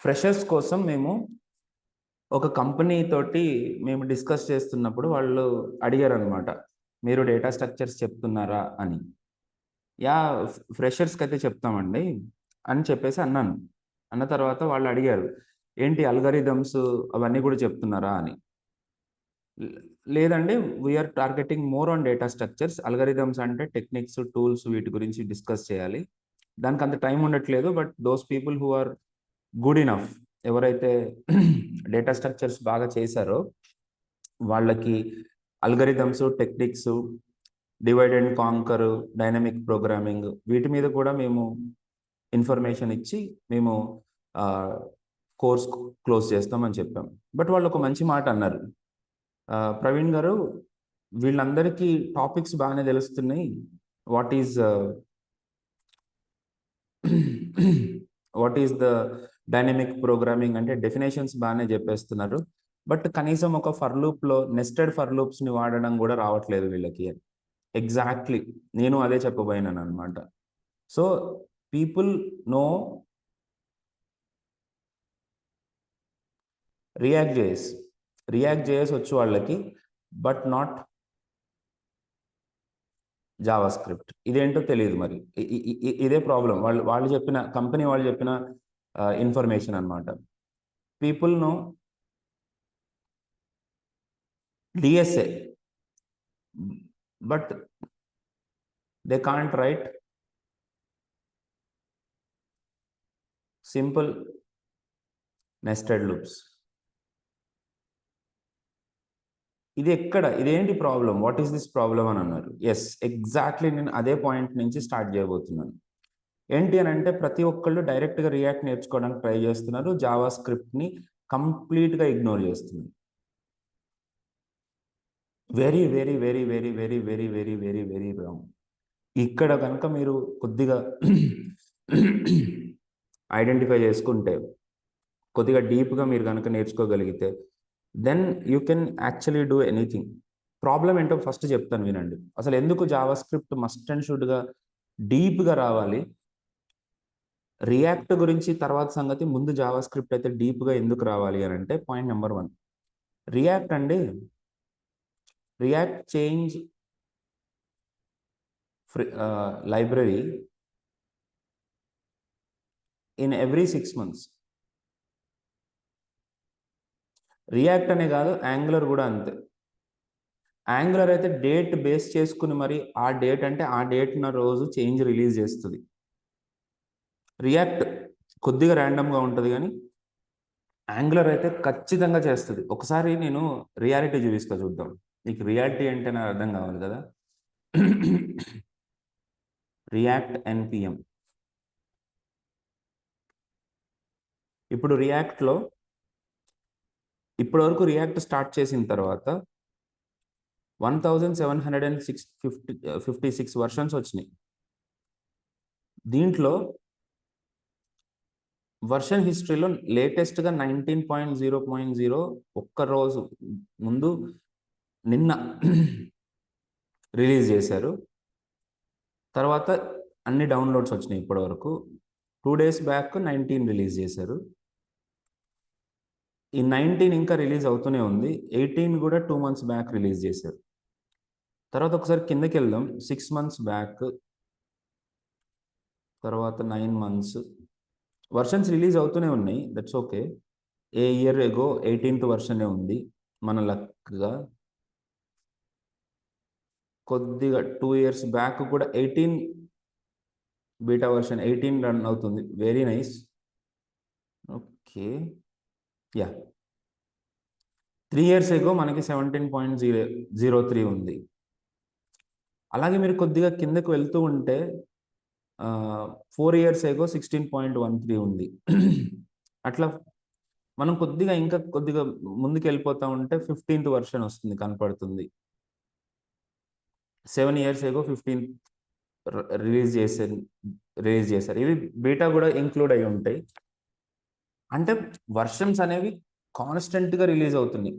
Freshers కోసం మేము ఒక కంపెనీ తోటి మేము డిస్కస్ చేస్తున్నప్పుడు వాళ్ళు అడిగారు అనమాట, మీరు డేటా స్ట్రక్చర్స్ చెప్తున్నారా అని. యా, ఫ్రెషర్స్కి అయితే చెప్తామండి అని చెప్పేసి అన్నాను. అన్న తర్వాత వాళ్ళు అడిగారు, ఏంటి అల్గరిథమ్స్ అవన్నీ కూడా చెప్తున్నారా అని. లేదండి, we're targeting more on data structures. Algorithms అంటే టెక్నిక్స్, టూల్స్ వీటి గురించి డిస్కస్ చేయాలి. దానికి అంత టైం ఉండట్లేదు. But those people who are good enough, ఎవరైతే డేటా స్ట్రక్చర్స్ బాగా చేశారో వాళ్ళకి algorithms, techniques, divide and conquer, dynamic programming వీటి మీద కూడా మేము ఇన్ఫర్మేషన్ ఇచ్చి మేము కోర్స్ క్లోజ్ చేస్తామని చెప్పాం. బట్ వాళ్ళు ఒక మంచి మాట అన్నారు, ప్రవీణ్ గారు, వీళ్ళందరికీ టాపిక్స్ బాగానే తెలుస్తున్నాయి, what is the dynamic programming అంటే డెఫినేషన్స్ బాగానే చెప్పేస్తున్నారు, బట్ కనీసం ఒక ఫర్ లూప్లో నెస్టెడ్ ఫర్ లూప్స్ని వాడడం కూడా రావట్లేదు వీళ్ళకి. ఎగ్జాక్ట్లీ నేను అదే చెప్పబోయినాను అనమాట. So people know React JS వచ్చు వాళ్ళకి, బట్ నాట్ జావా స్క్రిప్ట్. ఇదేంటో తెలియదు. మరి ఇదే ప్రాబ్లం. వాళ్ళు చెప్పిన కంపెనీ వాళ్ళు చెప్పిన ఇన్ఫర్మేషన్ అనమాట. People know DSA, but they can't write simple nested loops. ఇదేంటి problem, what is this problem అని అన్నారు. ఎస్, ఎగ్జాక్ట్లీ నేను అదే పాయింట్ నుంచి స్టార్ట్ చేయబోతున్నాను. ఏంటి అని అంటే, ప్రతి ఒక్కళ్ళు డైరెక్ట్గా రియాక్ట్ నేర్చుకోవడానికి ట్రై చేస్తున్నారు, జావా స్క్రిప్ట్ని కంప్లీట్గా ఇగ్నోర్ చేస్తున్నారు. Very very very very very very very very very wrong. ఇక్కడ కనుక మీరు కొద్దిగా ఐడెంటిఫై చేసుకుంటే, కొద్దిగా డీప్గా మీరు కనుక నేర్చుకోగలిగితే, then you can actually do anything. Problem ఏంటో ఫస్ట్ చెప్తాను వినండి. అసలు ఎందుకు జావా స్క్రిప్ట్ మస్ట్ అండ్ షుడ్గా డీప్గా రావాలి, రియాక్ట్ గురించి తర్వాత సంగతి, ముందు జావా స్క్రిప్ట్ అయితే డీప్గా ఎందుకు రావాలి అని అంటే, పాయింట్ నెంబర్ 1, రియాక్ట్ అండి, react change library in every 6 months. React అనే కాదు, యాంగులర్ కూడా అంతే. యాంగులర్ అయితే డేట్ బేస్ చేసుకుని మరి ఆ డేట్ అంటే ఆ డేట్ ఉన్న రోజు చేంజ్ రిలీజ్ చేస్తుంది. రియాక్ట్ కొద్దిగా ర్యాండమ్గా ఉంటుంది, కానీ యాంగులర్ అయితే ఖచ్చితంగా చేస్తుంది. ఒకసారి నేను రియాలిటీ చూపిస్తా, చూద్దాం. నీకు రియాలిటీ అంటే నాకు అర్థం కావాలి కదా. React NPM. ఇప్పుడు రియాక్ట్లో ఇప్పటి వరకు రియాక్ట్ స్టార్ట్ చేసిన తర్వాత 1756 వర్షన్స్ వచ్చినాయి. దీంట్లో వర్షన్ హిస్టరీలో లేటెస్ట్గా 19.0.0 ఒక్కరోజు ముందు నిన్న రిలీజ్ చేశారు. తర్వాత అన్ని డౌన్లోడ్స్ వచ్చినాయి ఇప్పటి వరకు. 2 days బ్యాక్ 19 రిలీజ్ చేశారు. ఈ 19 ఇంకా రిలీజ్ అవుతూనే ఉంది. 18 కూడా 2 months బ్యాక్ రిలీజ్ చేశారు. తర్వాత ఒకసారి కిందకి వెళ్దాం. 6 months బ్యాక్, తర్వాత 9 months. వర్షన్స్ రిలీజ్ అవుతూనే ఉన్నాయి, that's okay. A year ago 18th వర్షనే ఉంది మన లక్గా. కొద్దిగా 2 years బ్యాక్ కూడా 18 బీటా వర్షన్ 18 రన్ అవుతుంది. Very nice. Okay, yeah. 3 years ఎగో మనకి 17.03 ఉంది. అలాగే మీరు కొద్దిగా కిందకు వెళ్తూ ఉంటే 4 years ఎగో 16.13 ఉంది. అట్లా మనం ఇంకా కొద్దిగా ముందుకు వెళ్ళిపోతూ ఉంటే 15th వర్షన్ వస్తుంది, కనపడుతుంది. 7 years ఎగో 15th రిలీజ్ చేశారు. ఇవి బీటా కూడా ఇంక్లూడ్ అయి ఉంటాయి. అంటే వర్షన్స్ అనేవి కాన్స్టెంట్గా రిలీజ్ అవుతున్నాయి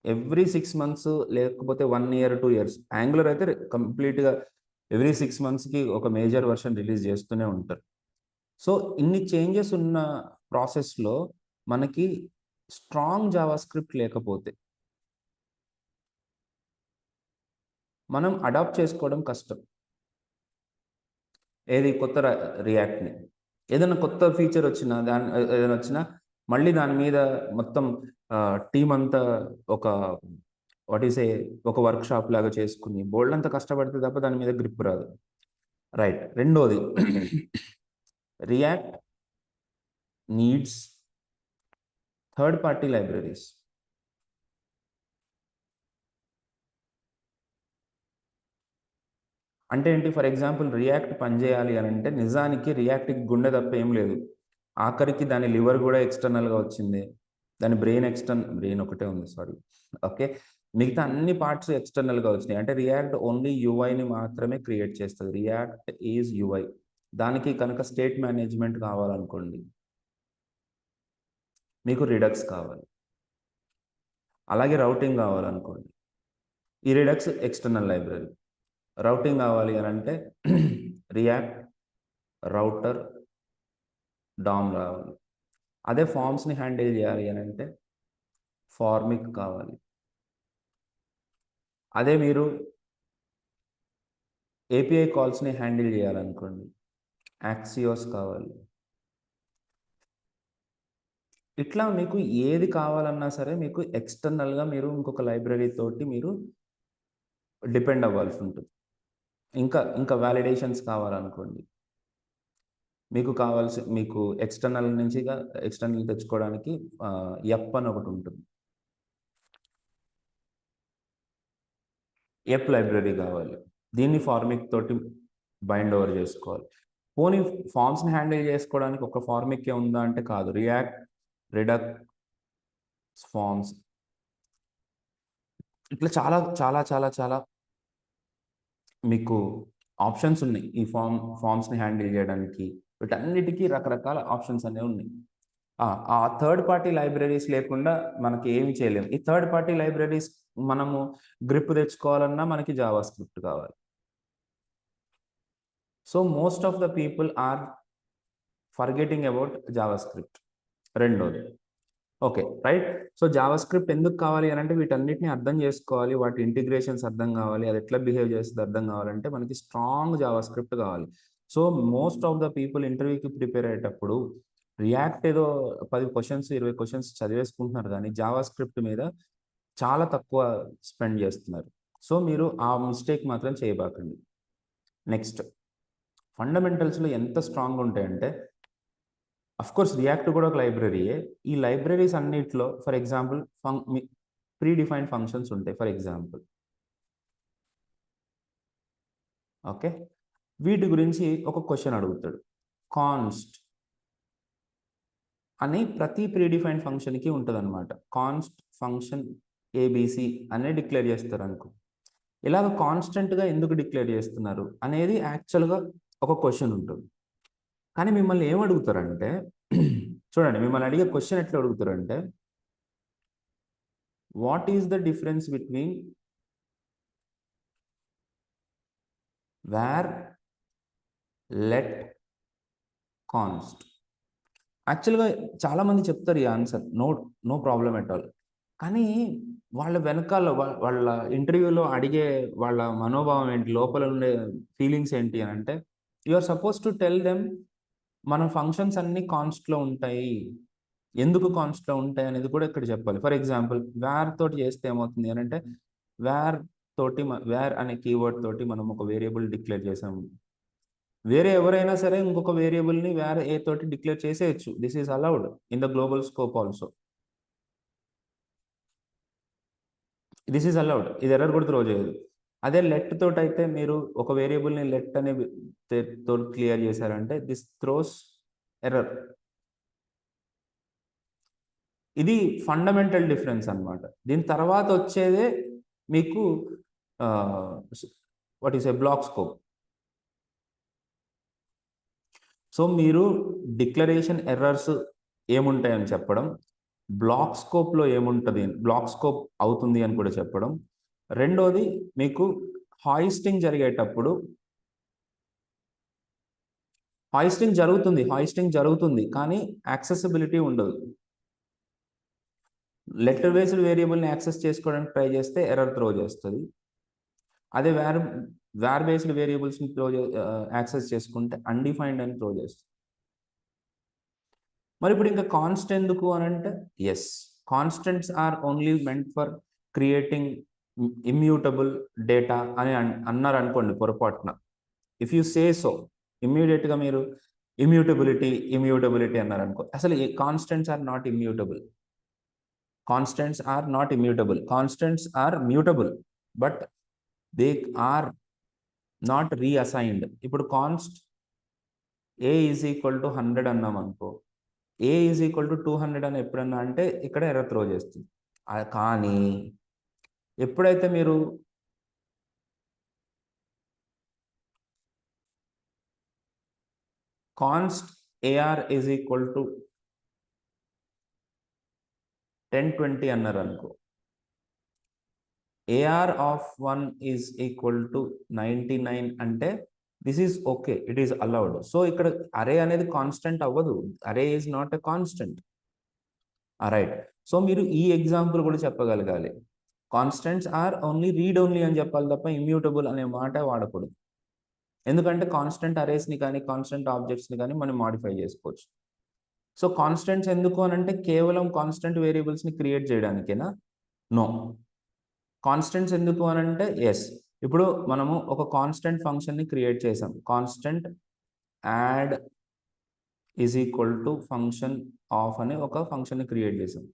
ఎవ్రీ 6 months, లేకపోతే 1 year 2 years. యాంగులర్ అయితే కంప్లీట్గా ఎవ్రీ 6 monthsకి ఒక మేజర్ వర్షన్ రిలీజ్ చేస్తూనే ఉంటారు. సో ఇన్ని చేంజెస్ ఉన్న ప్రాసెస్లో మనకి స్ట్రాంగ్ జావా స్క్రిప్ట్ లేకపోతే మనం అడాప్ట్ చేసుకోవడం కష్టం. ఏది కొత్త రియాక్ట్ని ఏదైనా కొత్త ఫీచర్ వచ్చినా ఏదైనా వచ్చినా మళ్ళీ దాని మీద మొత్తం టీం అంతా ఒక ఒక వర్క్ షాప్ లాగా చేసుకుని బోల్డ్ అంతా కష్టపడితే తప్ప దాని మీద గ్రిప్ రాదు. రైట్. రెండోది react needs third party libraries. అంటే ఏంటి? ఫర్ ఎగ్జాంపుల్ రియాక్ట్ పనిచేయాలి అని అంటే నిజానికి రియాక్ట్కి గుండె తప్ప ఏం లేదు. ఆఖరికి దాని లివర్ కూడా ఎక్స్టర్నల్గా వచ్చింది. దాని బ్రెయిన్ ఒకటే ఉంది, సారీ. ఓకే. మిగతా అన్ని పార్ట్స్ ఎక్స్టర్నల్గా వచ్చినాయి. అంటే రియాక్ట్ ఓన్లీ యూఐని మాత్రమే క్రియేట్ చేస్తుంది. React is UI. దానికి కనుక స్టేట్ మేనేజ్మెంట్ కావాలనుకోండి, మీకు రిడక్స్ కావాలి. అలాగే రౌటింగ్ కావాలనుకోండి, ఈ రిడక్స్ ఎక్స్టర్నల్ లైబ్రరీ. రౌటింగ్ కావాలి అని అంటే రియాక్ట్ రౌటర్ డామ్ రావాలి. అదే ఫామ్స్ని హ్యాండిల్ చేయాలి అని అంటే ఫార్మిక్ కావాలి. అదే మీరు ఏపీఐ కాల్స్ని హ్యాండిల్ చేయాలనుకోండి యాక్సియోస్ కావాలి. ఇట్లా మీకు ఏది కావాలన్నా సరే మీకు ఎక్స్టర్నల్గా మీరు ఇంకొక లైబ్రరీ తోటి మీరు డిపెండ్ అవ్వాల్సి ఉంటుంది. ఇంకా వ్యాలిడేషన్స్ కావాలనుకోండి, మీకు ఎక్స్టర్నల్ తెచ్చుకోవడానికి ఎప్ అని ఒకటి ఉంటుంది. ఎప్ లైబ్రరీ కావాలి. దీన్ని ఫార్మిక్ తోటి బైండ్ ఓవర్ చేసుకోవాలి. పోనీ ఫామ్స్ని హ్యాండిల్ చేసుకోవడానికి ఒక ఫార్మిక్ ఉందా అంటే కాదు. రియాక్ట్ రిడక్స్ ఫామ్స్, ఇట్లా చాలా చాలా చాలా చాలా మీకు ఆప్షన్స్ ఉన్నాయి ఈ ఫామ్స్ని హ్యాండిల్ చేయడానికి. వీటన్నిటికీ రకరకాల ఆప్షన్స్ అనేవి ఉన్నాయి. ఆ థర్డ్ పార్టీ లైబ్రరీస్ లేకుండా మనకి ఏమి చేయలేము. ఈ థర్డ్ పార్టీ లైబ్రరీస్ మనము గ్రిప్ తెచ్చుకోవాలన్నా మనకి జావా స్క్రిప్ట్ కావాలి. So most of the people are forgetting about JavaScript. రెండోది, okay, right. So JavaScript ఎందుకు కావాలి అని అంటే వీటన్నిటిని అర్థం చేసుకోవాలి, వాటి ఇంటిగ్రేషన్స్ అర్థం కావాలి, అది ఎట్లా బిహేవ్ చేస్తుంది అర్థం కావాలంటే మనకి స్ట్రాంగ్ జావా స్క్రిప్ట్ కావాలి. So most of the people ఇంటర్వ్యూకి ప్రిపేర్ అయ్యేటప్పుడు రియాక్ట్ ఏదో 10 క్వశ్చన్స్ 20 క్వశ్చన్స్ చదివేసుకుంటున్నారు, కానీ జావా స్క్రిప్ట్ మీద చాలా తక్కువ స్పెండ్ చేస్తున్నారు. సో మీరు ఆ మిస్టేక్ మాత్రం చేయబాకండి. నెక్స్ట్, ఫండమెంటల్స్లో ఎంత స్ట్రాంగ్ ఉంటాయంటే, కోర్స్ రియాక్ట్ కూడా ఒక లైబ్రరీయే. ఈ లైబ్రరీస్ అన్నిట్లో for example pre defined functions ఉంటాయి ఫర్ ఎగ్జాంపుల్. ఓకే, వీటి గురించి ఒక క్వశ్చన్ అడుగుతాడు. కాన్స్ట్ అని ప్రతి ప్రీ డిఫైన్డ్ ఫంక్షన్కి ఉంటుంది అనమాట. కాన్స్ట్ ఫంక్షన్ ఏబిసి అనే డిక్లేర్ చేస్తారు అనుకో. ఇలాగ కాన్స్టెంట్గా ఎందుకు డిక్లేర్ చేస్తున్నారు అనేది యాక్చువల్గా ఒక క్వశ్చన్ ఉంటుంది. కానీ మిమ్మల్ని ఏం అడుగుతారంటే చూడండి, మిమ్మల్ని అడిగే క్వశ్చన్ ఎట్లా అడుగుతారంటే, what is the difference between var let const. యాక్చువల్గా చాలామంది చెప్తారు ఈ answer, no problem at all. కానీ వాళ్ళ వెనకాల వాళ్ళ ఇంటర్వ్యూలో అడిగే వాళ్ళ మనోభావం ఏంటి, లోపల ఉండే ఫీలింగ్స్ ఏంటి అని అంటే, you are supposed to tell them మన ఫంక్షన్స్ అన్ని కాన్స్ట్లో ఉంటాయి, ఎందుకు కాన్స్ట్లో ఉంటాయి అనేది కూడా ఇక్కడ చెప్పాలి. ఫర్ ఎగ్జాంపుల్ వేర్ తోటి చేస్తే ఏమవుతుంది అని అంటే, వేర్ అనే కీవర్డ్ తోటి మనం ఒక వేరియబుల్ డిక్లేర్ చేసాము. వేరే ఎవరైనా సరే ఇంకొక వేరియబుల్ని వేర్ ఏ తోటి డిక్లేర్ చేసేయచ్చు. This is allowed in the global scope also. This is allowed, ఇది ఎర్రర్ కూడా త్రో చేయదు. అదే లెట్ తోటి అయితే మీరు ఒక వేరియబుల్ని లెట్ అనే తోటి క్లియర్ చేశారంటే దిస్ త్రోస్ ఎర్రర్. ఇది ఫండమెంటల్ డిఫరెన్స్ అన్నమాట. దీని తర్వాత వచ్చేదే మీకు what is a block scope. So మీరు డిక్లరేషన్ ఎర్రర్స్ ఏముంటాయని చెప్పడం, బ్లాక్ స్కోప్లో ఏముంటుంది, బ్లాక్ స్కోప్ అవుతుంది అని కూడా చెప్పడం. రెండోది, మీకు హాయిస్టింగ్ జరిగేటప్పుడు హాయిస్టింగ్ జరుగుతుంది కానీ యాక్సెసిబిలిటీ ఉండదు. లెటర్ బేస్డ్ వేరియబుల్ని యాక్సెస్ చేసుకోవడానికి ట్రై చేస్తే ఎర్రర్ త్రో చేస్తుంది. అదే వేర్ బేస్డ్ వేరియబుల్స్ని యాక్సెస్ చేసుకుంటే అన్డిఫైన్డ్ అని త్రో చేస్తుంది. మరి ఇప్పుడు ఇంకా కాన్స్ట్ ఎందుకు అని అంటే, yes, constants are only meant for creating immutable data అని అన్నారు అనుకోండి పొరపాటున. ఇఫ్ యూ సే సో, ఇమ్మీడియట్గా మీరు ఇమ్యూటబిలిటీ అన్నారు అనుకో. అసలు constants are not immutable. Constants are not immutable. Constants are mutable but they are not reassigned. ఇప్పుడు const a is equal to 100 అన్నాం అనుకో, ఏ ఈజ్ ఈక్వల్ టు 200 అని ఎప్పుడన్నా అంటే ఇక్కడ ఎర్రర్ త్రో చేస్తుంది. కానీ ఎప్పుడైతే మీరు const AR is equal to 1020 అన్నారు అనుకో, AR of 1 is equal to 99 అంటే this is okay, it is allowed. So ఇక్కడ అరే అనేది కాన్స్టెంట్ అవ్వదు. Array is not a constant. Right. So మీరు ఈ ఎగ్జాంపుల్ కూడా చెప్పగలగాలి. Constants are only read only అని చెప్పాలి తప్ప ఇమ్యూటబుల్ అనే మాట వాడకూడదు. ఎందుకంటే కాన్స్టెంట్ అరేస్ని కానీ కాన్స్టెంట్ ఆబ్జెక్ట్స్ని కానీ మనం మాడిఫై చేసుకోవచ్చు. సో కాన్స్టెంట్స్ ఎందుకు అని అంటే కేవలం కాన్స్టెంట్ వేరియబుల్స్ని క్రియేట్ చేయడానికేనా? నో. కాన్స్టెంట్స్ ఎందుకు అని అంటే ఎస్, ఇప్పుడు మనము ఒక కాన్స్టెంట్ ఫంక్షన్ని క్రియేట్ చేసాం. Constant add is equal to function of అనే ఒక ఫంక్షన్ని క్రియేట్ చేసాం.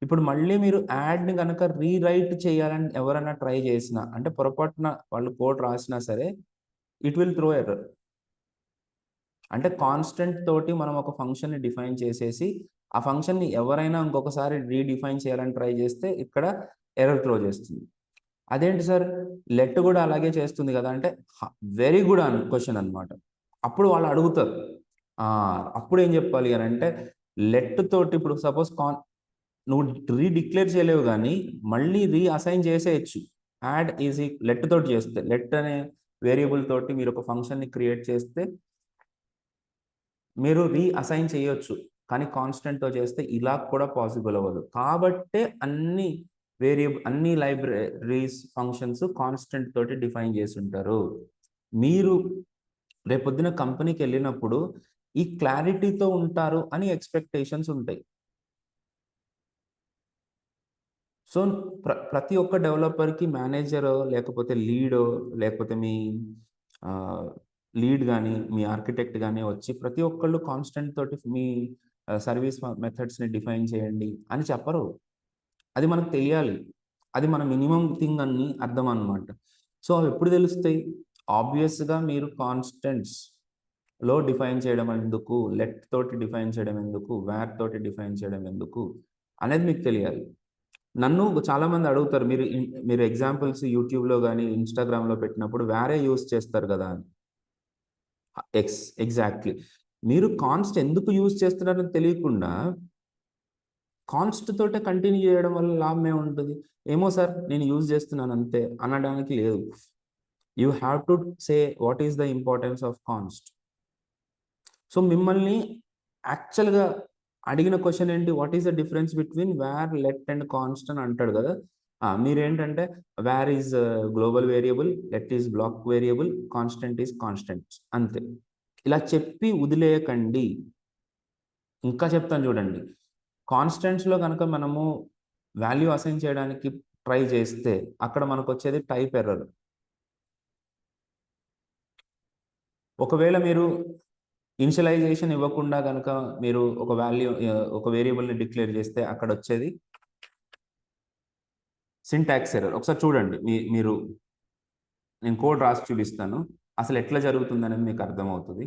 ఇప్పుడు మళ్ళీ మీరు యాడ్ని కనుక రీరైట్ చేయాలని ఎవరైనా ట్రై చేసినా, అంటే పొరపాటున వాళ్ళు కోడ్ రాసినా సరే, ఇట్ విల్ త్రో ఎర్రర్. అంటే కాన్స్టెంట్ తోటి మనం ఒక ఫంక్షన్ని డిఫైన్ చేసేసి ఆ ఫంక్షన్ని ఎవరైనా ఇంకొకసారి రీడిఫైన్ చేయాలని ట్రై చేస్తే ఇక్కడ ఎర్రర్ త్రో చేస్తుంది. అదేంటి సార్, లెట్ కూడా అలాగే చేస్తుంది కదా అంటే వెరీ గుడ్ క్వశ్చన్ అనమాట. అప్పుడు వాళ్ళు అడుగుతారు, అప్పుడు ఏం చెప్పాలి అని అంటే, లెట్ తోటి ఇప్పుడు సపోజ్ నువ్వు రీడిక్లేర్ చేయలేవు కానీ మళ్ళీ రీఅసైన్ చేసేయచ్చు. యాడ్ ఈజీ లెట్ తోటి చేస్తే, లెట్ అనే వేరియబుల్ తోటి మీరు ఒక ఫంక్షన్ని క్రియేట్ చేస్తే మీరు రీఅసైన్ చేయొచ్చు. కానీ కాన్స్టెంట్తో చేస్తే ఇలా కూడా పాసిబుల్ అవ్వదు. కాబట్టే అన్ని లైబ్రరీస్ ఫంక్షన్స్ కాన్స్టెంట్ తోటి డిఫైన్ చేసి ఉంటారు. మీరు రేపొద్దున కంపెనీకి వెళ్ళినప్పుడు ఈ క్లారిటీతో ఉంటారు అని ఎక్స్పెక్టేషన్స్ ఉంటాయి. సో ప్రతి ఒక్క డెవలపర్కి మేనేజరో లేకపోతే లీడో లేకపోతే మీ లీడ్ కానీ మీ ఆర్కిటెక్ట్ కానీ వచ్చి ప్రతి ఒక్కళ్ళు కాన్స్టెంట్ తోటి మీ సర్వీస్ మెథడ్స్ని డిఫైన్ చేయండి అని చెప్పరు. అది మనకు తెలియాలి. అది మన మినిమం థింగ్ అని అర్థం అనమాట. సో అవి ఎప్పుడు తెలుస్తాయి? ఆబ్వియస్గా మీరు కాన్స్టెంట్స్లో డిఫైన్ చేయడం ఎందుకు, లెట్ తోటి డిఫైన్ చేయడం ఎందుకు, వేర్ తోటి డిఫైన్ చేయడం ఎందుకు అనేది మీకు తెలియాలి. నన్ను చాలామంది అడుగుతారు, మీరు ఎగ్జాంపుల్స్ యూట్యూబ్లో కానీ ఇన్స్టాగ్రామ్లో పెట్టినప్పుడు వేరే యూస్ చేస్తారు కదా అని. ఎగ్జాక్ట్లీ. మీరు కాన్స్ట్ ఎందుకు యూజ్ చేస్తున్నారని తెలియకుండా కాన్స్ట్ తోటే కంటిన్యూ చేయడం వల్ల లాభం ఏముంటుంది? ఏమో సార్ నేను యూజ్ చేస్తున్నాను అంతే అనడానికి లేదు. You have to say what is the importance of const. So మిమ్మల్ని యాక్చువల్గా అడిగిన క్వశ్చన్ ఏంటి, what is the difference between var, let and const అని అంటాడు కదా. మీరేంటంటే var is global variable, let is block variable, constant is constant అంతే. ఇలా చెప్పి వదిలేయకండి. ఇంకా చెప్తాను చూడండి. కాన్స్టెంట్స్లో కనుక మనము వాల్యూ అసైన్ చేయడానికి ట్రై చేస్తే అక్కడ మనకు వచ్చేది టైప్ ఎర్రర్. ఒకవేళ మీరు ఇనిషియలైజేషన్ ఇవ్వకుండా కనుక మీరు ఒక వేరియబుల్ని డిక్లేర్ చేస్తే అక్కడ వచ్చేది సింటాక్స్ ఎర్రర్. ఒకసారి చూడండి. మీరు నేను కోడ్ రాసి చూపిస్తాను, అసలు ఎట్లా జరుగుతుంది అనేది మీకు అర్థమవుతుంది.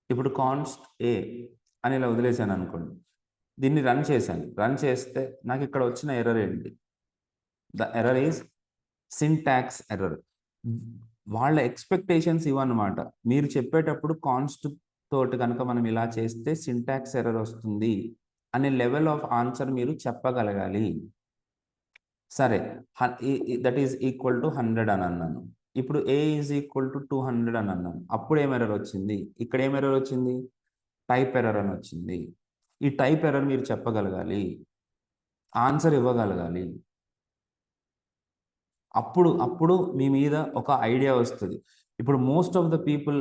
ఇప్పుడు కాన్స్ట్ ఏ అని ఇలా వదిలేసాను అనుకోండి, దీన్ని రన్ చేశాను. రన్ చేస్తే నాకు ఇక్కడ వచ్చిన ఎర్రర్ ఏంటి? The error is syntax error. వాళ్ళ ఎక్స్పెక్టేషన్స్ ఇవన్నమాట. మీరు చెప్పేటప్పుడు కాన్స్ట్ తోటి కనుక మనం ఇలా చేస్తే సింటాక్స్ ఎర్రర్ వస్తుంది అనే లెవెల్ ఆఫ్ ఆన్సర్ మీరు చెప్పగలగాలి. సరే, దట్ ఈజ్ ఈక్వల్ టు 100 అని అన్నాను. ఇప్పుడు ఏ ఈజ్ ఈక్వల్ టు 200 అని అన్నాను. అప్పుడు ఏం ఎర్రర్ వచ్చింది? ఇక్కడ ఏం ఎర్రర్ వచ్చింది? టైప్ ఎర్రర్ అని వచ్చింది. ఈ టైప్ ఎర్రర్ మీరు చెప్పగలగాలి, ఆన్సర్ ఇవ్వగలగాలి. అప్పుడు మీ మీద ఒక ఐడియా వస్తుంది. ఇప్పుడు మోస్ట్ ఆఫ్ ద పీపుల్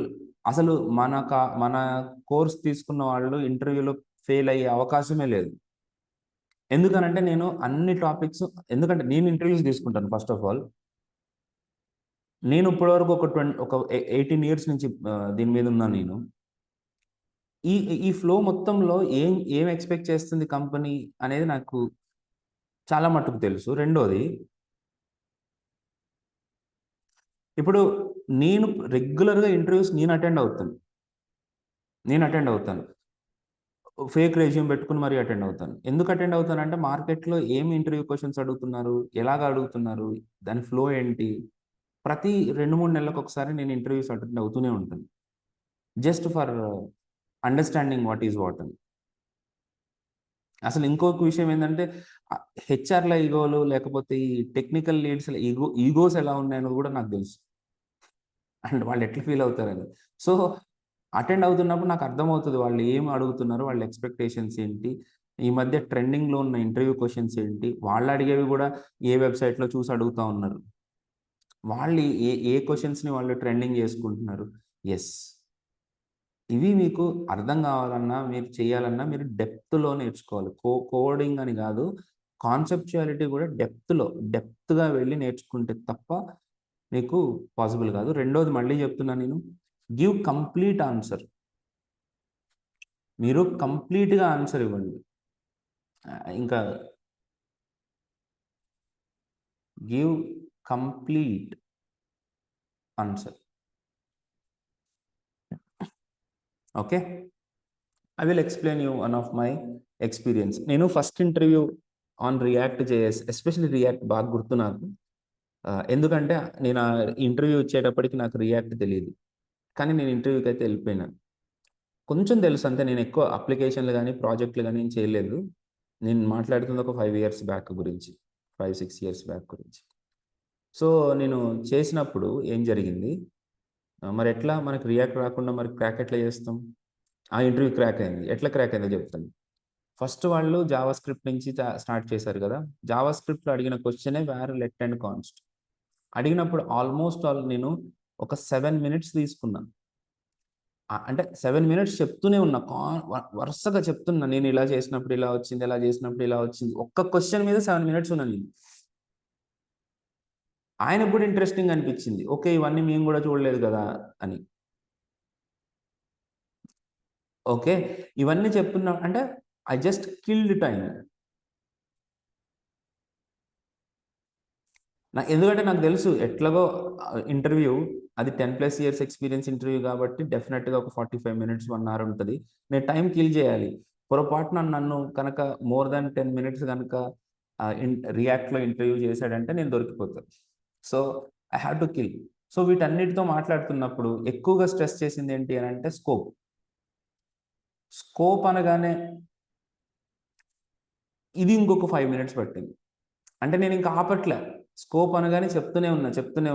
అసలు మన కోర్స్ తీసుకున్న వాళ్ళు ఇంటర్వ్యూలో ఫెయిల్ అయ్యే అవకాశమే లేదు. ఎందుకనంటే నేను అన్ని టాపిక్స్, ఎందుకంటే నేను ఇంటర్వ్యూస్ తీసుకుంటాను. ఫస్ట్ ఆఫ్ ఆల్ నేను ఇప్పటివరకు ఒక 18 ఇయర్స్ నుంచి దీని మీద ఉన్నాను నేను. ఈ ఫ్లో మొత్తంలో ఏం ఎక్స్పెక్ట్ చేస్తుంది కంపెనీ అనేది నాకు చాలా మట్టుకు తెలుసు. రెండోది, ఇప్పుడు నేను రెగ్యులర్‌గా ఇంటర్వ్యూస్ అటెండ్ అవుతాను. ఫేక్ రెజ్యూమ్ పెట్టుకొని మరీ అటెండ్ అవుతాను. ఎందుకు అటెండ్ అవుతానంటే మార్కెట్‌లో ఏం ఇంటర్వ్యూ క్వెషన్స్ అడుగుతున్నారు? ఎలాగా అడుగుతున్నారు? దాని ఫ్లో ఏంటి? ప్రతి 2, 3 నెలలకొకసారి నేను ఇంటర్వ్యూస్ అటెండ్ అవుతూనే ఉంటాను. Just for understanding what is what అని. అసలు ఇంకొక విషయం ఏందంటే హెచ్ఆర్‌ల ఇగోలు, లేకపోతే ఈ టెక్నికల్ లీడ్స్‌ల ఈగోస్ ఎలా ఉన్నాయన్నది కూడా నాకు తెలుసు. అండ్ వాళ్ళు ఎట్లా ఫీల్ అవుతారని. సో, అటెండ్ అవుతున్నప్పుడు నాకు అర్థమవుతది వాళ్ళు ఏం అడుగుతున్నారు? వాళ్ళ ఎక్స్‌పెక్టేషన్స్ ఏంటి? ఈ మధ్య ట్రెండింగ్‌లో ఉన్న ఇంటర్వ్యూ క్వెషన్స్ ఏంటి? వాళ్ళు అడిగేవి కూడా ఏ వెబ్‌సైట్‌లో చూసి అడుగుతా ఉన్నారు. వాళ్ళు ఏ క్వెషన్స్‌ని వాళ్ళు ట్రెండింగ్ చేసుకుంటున్నారు. యెస్. ఇవి మీకు అర్థం కావాలన్నా, మీరు చేయాలన్నా మీరు డెప్త్‌లో నేర్చుకోవాలి. కోడింగ్ అని కాదు. కాన్సెప్చుయాలిటీ కూడా డెప్త్‌గా వెళ్లి నేర్చుకుంటే తప్ప మీకు పాసిబుల్ కాదు. రెండోది మళ్ళీ చెప్తున్నా నేను, గివ్ కంప్లీట్ ఆన్సర్. మీరు కంప్లీట్‌గా ఆన్సర్ ఇవ్వండి. ఇంకా give complete answer. Okay. I will explain you one of my experience. నేను first interview on React JS, especially React బాగా గుర్తు నాకు. ఎందుకంటే నేను ఇంటర్వ్యూ ఇచ్చేటప్పటికి నాకు రియాక్ట్ తెలీదు. కానీ నేను ఇంటర్వ్యూకైతే ఎళ్ళిపోయినా. కొంచెం తెలుసు అంతే. నేను ఎక్కువ అప్లికేషన్‌లు గాని, ప్రాజెక్ట్‌లు గాని ఏం చేయలేదు. నేను మాట్లాడుతుంది ఒక 5 ఇయర్స్ బ్యాక్ గురించి. 5, 6 ఇయర్స్ బ్యాక్ గురించి. సో, నేను చేసినప్పుడు ఏం జరిగింది? మరెట్లా మనకు రియాక్ట్ రాకుండా మరి క్రాక్ ఎట్లా చేస్తాం? ఆ ఇంటర్వ్యూ క్రాక్ అయింది. ఎట్లా క్రాక్ అయిందో చెప్తాను. ఫస్ట్ వాళ్ళు జావా స్క్రిప్ట్ నుంచి స్టార్ట్ చేశారు గదా! జావా స్క్రిప్ట్‌లో అడిగిన క్వెషనే వేర్ లెట్ అండ్ కాన్స్ట్. అడిగినప్పుడు ఆల్‌మోస్ట్ ఆల్ నేను ఒక 7 మినిట్స్ తీసుకున్నా. అంటే 7 మినిట్స్ చెప్తూనే ఉన్నా. వరుసగా చెప్తున్నా. నేను ఇలా చేసినప్పుడు ఇలా వచ్చింది, ఇలా చేసినప్పుడు ఇలా వచ్చింది. ఒక్క క్వెషన్ మీద 7 మినిట్స్ ఉన్నా నేను. ఆయనకు కూడా ఇంట్రెస్టింగ్ అనిపించింది. ఓకే. ఇవన్నీ మేము కూడా చూడలేదు గదా! అని. ఓకే. ఇవన్నీ చెప్తున్నా అంటే ఐ జస్ట్ కిల్డ్ టైమ్. ఎందుకంటే నాకు తెలుసు ఎట్లాగో ఇంటర్వ్యూ అది 10+ ఇయర్స్ ఎక్స్‌పీరియన్స్ ఇంటర్వ్యూ కాబట్టి డెఫినిట్‌గా ఒక 45 మినిట్స్, 1 అవర్ ఉంటది. నేను టైమ్ కిల్ చేయాలి. పొరపాటున నన్ను కనుక మోర్ థాన్ 10 మినిట్స్ గనుక రియాక్ట్‌లో ఇంటర్వ్యూ చేశాడంటే నేను దొరికిపోతా. So, I have to kill. So, వీటన్నిటితో మాట్లాడుతున్నప్పుడు ఎక్కువగా స్ట్రెస్ చేసింది ఏంటి అనంటే స్కోప్. స్కోప్ అనగానే ఇది ఇంకొక 5 మినిట్స్ పట్టింది. అంటే నేనింక ఆపట్లే. స్కోప్ అనగానే చెప్తూనే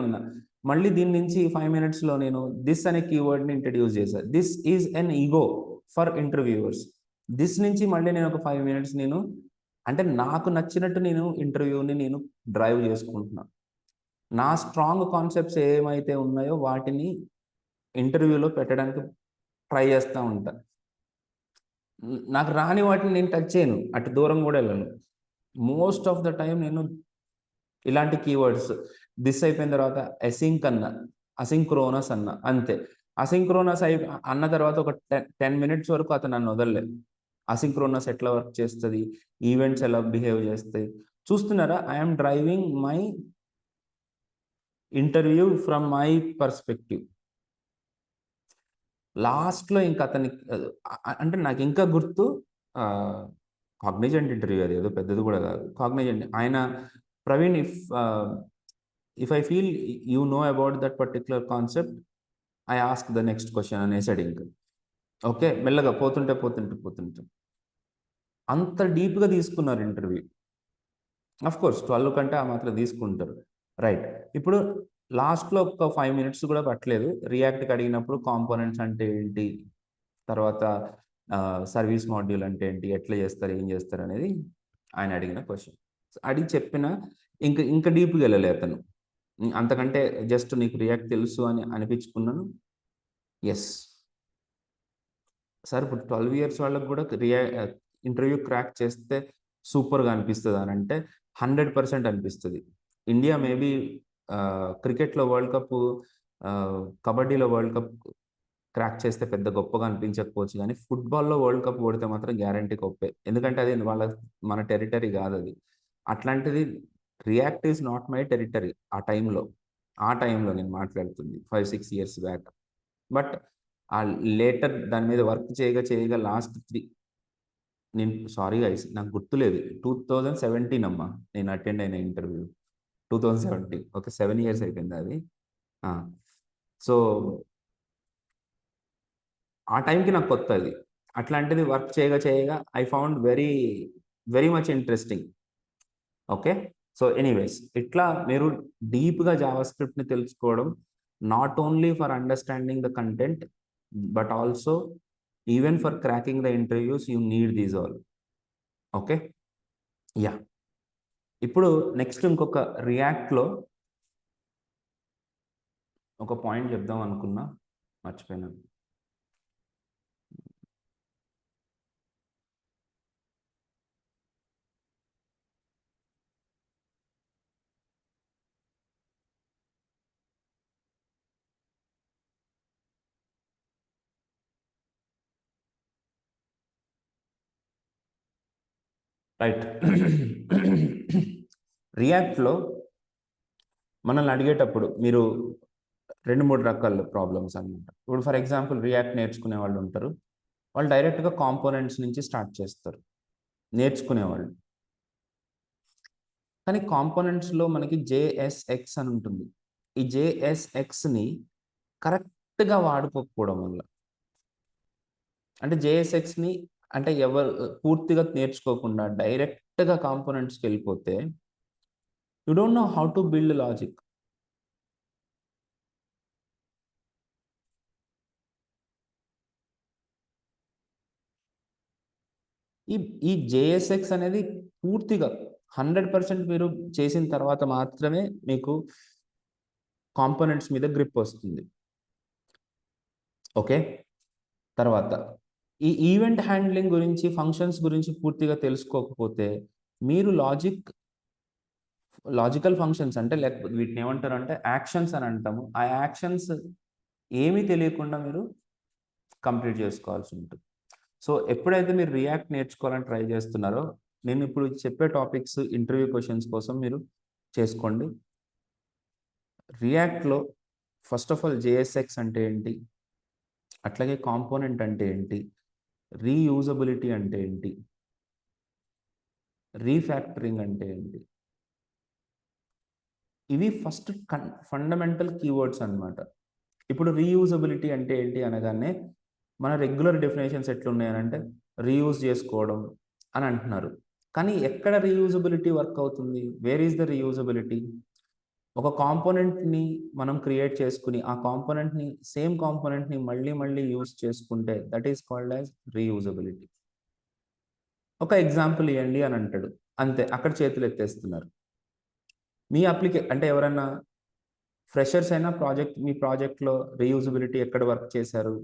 ఉన్నా. మళ్ళీ దీని నుంచి 5 మినిట్స్‌లో నేను థిస్ అనే కీవర్డ్‌ని ఇంట్రొడ్యూస్ చేశా. This is an ego for interviewers. This నుంచి మళ్ళీ నేను ఒక 5 మినిట్స్ అంటే నాకు నచ్చినట్టు ఇంటర్వ్యూని డ్రైవ్ చేసుకుంటున్నా. నా స్ట్రాంగ్ కాన్సెప్ట్స్ ఏమైతే ఉన్నాయో వాటిని ఇంటర్వ్యూలో పెట్టడానికి ట్రై చేస్తా ఉంటా. నాకు రాని వాటిని నేను టచ్ చేయను. అటు దూరం గూడా ఎళ్ళను. మోస్ట్ ఆఫ్ ద టైమ్ నేను ఇలాంటి కీవర్డ్స్ దిస్ అయిపోయిన తర్వాత అసింక్ అన్నా, అసింక్రోనస్ అన్నా అంతే. అసింక్రోనస్ అన్న తర్వాత ఒక 10 మినిట్స్ వరకు అతను నన్ను వదలలేదు. అసింక్రోనస్ ఎట్లా వర్క్ చేస్తది? ఈవెంట్స్ ఎలా బిహేవ్ చేస్తాయి? చూస్తున్నారా? I am driving my interview from my perspective. లాస్ట్లో ఇంకా అతని అంటే నాకు ఇంకా గుర్తు కాగ్నిజెంట్ ఇంటర్వ్యూ, అది ఏదో పెద్దది కూడా కాదు, కాగ్నిజెంట్. ఆయన Praveen, if I feel you know about that particular concept, I ask the next question అనేసాడు ఇంకా. ఓకే, మెల్లగా పోతుంటే అంత డీప్గా తీసుకున్నారు ఇంటర్వ్యూ. అఫ్ కోర్స్ 12 కంటే ఆ మాత్రం తీసుకుంటారు, రైట్. ఇప్పుడు లాస్ట్లో ఒక 5 minutes కూడా పట్టలేదు. రియాక్ట్కి అడిగినప్పుడు కాంపోనెంట్స్ అంటే ఏంటి, తర్వాత సర్వీస్ మాడ్యూల్ అంటే ఏంటి, ఎట్లా చేస్తారు, ఏం చేస్తారు అనేది ఆయన అడిగిన క్వశ్చన్. అడిగి చెప్పిన, ఇంకా డీప్గా వెళ్ళలే అతను. అంతకంటే జస్ట్ నీకు రియాక్ట్ తెలుసు అని అనిపించుకున్నాను. ఎస్ సార్, ఇప్పుడు 12 years వాళ్ళకి కూడా ఇంటర్వ్యూ క్రాక్ చేస్తే సూపర్గా అనిపిస్తుంది అని అంటే 100% అనిపిస్తుంది. ఇండియా మేబీ క్రికెట్లో వరల్డ్ కప్, కబడ్డీలో వరల్డ్ కప్ క్రాక్ చేస్తే పెద్ద గొప్పగా అనిపించకపోవచ్చు, కానీ ఫుట్బాల్లో వరల్డ్ కప్ కొడితే మాత్రం గ్యారంటీ గొప్పే. ఎందుకంటే అది మన టెరిటరీ కాదు అది. అట్లాంటిది react is not my territory ఆ టైంలో నేను మాట్లాడుతుంది 5-6 years బ్యాక్. బట్ ఆ లేటర్ దాని మీద వర్క్ చేయగా లాస్ట్ నేను సారీ గైస్, నాకు గుర్తులేదు. 2017 అమ్మా నేను అటెండ్ అయిన ఇంటర్వ్యూ. 2017, ఓకే, 7 years అయిపోయింది అది. సో ఆ టైంకి నాకు కొత్త అది. అట్లాంటిది వర్క్ చేయగా I found very very much interesting. Okay. So anyways, ఇట్లా మీరు డీప్గా జావా స్క్రిప్ట్ని తెలుసుకోవడం, not only for understanding the content, but also even for cracking the interviews you need these all. Okay, yeah. ఇప్పుడు నెక్స్ట్ ఇంకొక రియాక్ట్లో ఒక point చెప్దాం అనుకున్నా, మర్చిపోయినాను. Right. రియాక్ట్లో మనల్ని అడిగేటప్పుడు మీరు 2-3 రకాల ప్రాబ్లమ్స్ అనమాట. ఇప్పుడు ఫర్ ఎగ్జాంపుల్ రియాక్ట్ నేర్చుకునే వాళ్ళు ఉంటారు. వాళ్ళు డైరెక్ట్గా కాంపోనెంట్స్ నుంచి స్టార్ట్ చేస్తారు నేర్చుకునేవాళ్ళు. కానీ కాంపోనెంట్స్లో మనకి జేఎస్ఎక్స్ అని ఉంటుంది. ఈ జేఎస్ఎక్స్ని కరెక్ట్గా వాడుకోకపోవడం వల్ల, అంటే జేఎస్ఎక్స్ని అంటే ఎవరు పూర్తిగా నేర్చుకోకుండా డైరెక్ట్గా కాంపోనెంట్స్కి వెళ్ళిపోతే you don't know how to build logic. ఈ ఈ జేఎస్ఎక్స్ అనేది పూర్తిగా 100% మీరు చేసిన తర్వాత మాత్రమే మీకు కాంపోనెంట్స్ మీద గ్రిప్ వస్తుంది. ఓకే, తర్వాత ఈ ఈవెంట్ హ్యాండ్లింగ్ గురించి, ఫంక్షన్స్ గురించి పూర్తిగా తెలుసుకోకపోతే మీరు లాజికల్ ఫంక్షన్స్ అంటే, లేకపోతే వీటిని ఏమంటారు అంటే యాక్షన్స్ అని అంటాము. ఆ యాక్షన్స్ ఏమీ తెలియకుండా మీరు కంప్లీట్ చేసుకోవాల్సి ఉంటుంది. సో ఎప్పుడైతే మీరు రియాక్ట్ నేర్చుకోవాలని ట్రై చేస్తున్నారో, నేను ఇప్పుడు చెప్పే టాపిక్స్ ఇంటర్వ్యూ క్వశ్చన్స్ కోసం మీరు చేసుకోండి. రియాక్ట్లో ఫస్ట్ ఆఫ్ ఆల్ జేఎస్ఎక్స్ అంటే ఏంటి, అట్లాగే కాంపోనెంట్ అంటే ఏంటి, రీయూజబిలిటీ అంటే ఏంటి, రీఫ్యాక్టరింగ్ అంటే ఏంటి, ఇవి ఫస్ట్ ఫండమెంటల్ కీవర్డ్స్ అన్నమాట. ఇప్పుడు రీయూజబిలిటీ అంటే ఏంటి అనగానే మన రెగ్యులర్ డెఫినేషన్స్ ఎట్లున్నాయనంటే రీయూజ్ చేసుకోవడం అని అంటున్నారు. కానీ ఎక్కడ రీయూజబిలిటీ వర్క్ అవుతుంది, వేర్ ఈజ్ ద రీయూజబిలిటీ? ఒక కాంపోనెంట్ని మనం క్రియేట్ చేసుకుని ఆ కాంపోనెంట్ని, సేమ్ కాంపోనెంట్ని మళ్ళీ యూజ్ చేసుకుంటే that is called as reusability. ఒక ఎగ్జాంపుల్ ఇవ్వండి అని అంటాడు, అంతే, అక్కడ చేతులు ఎత్తేస్తున్నారు. మీ అంటే ఎవరన్నా ఫ్రెషర్స్ అయినా మీ ప్రాజెక్ట్లో రీయూజబిలిటీ ఎక్కడ వర్క్ చేశారు,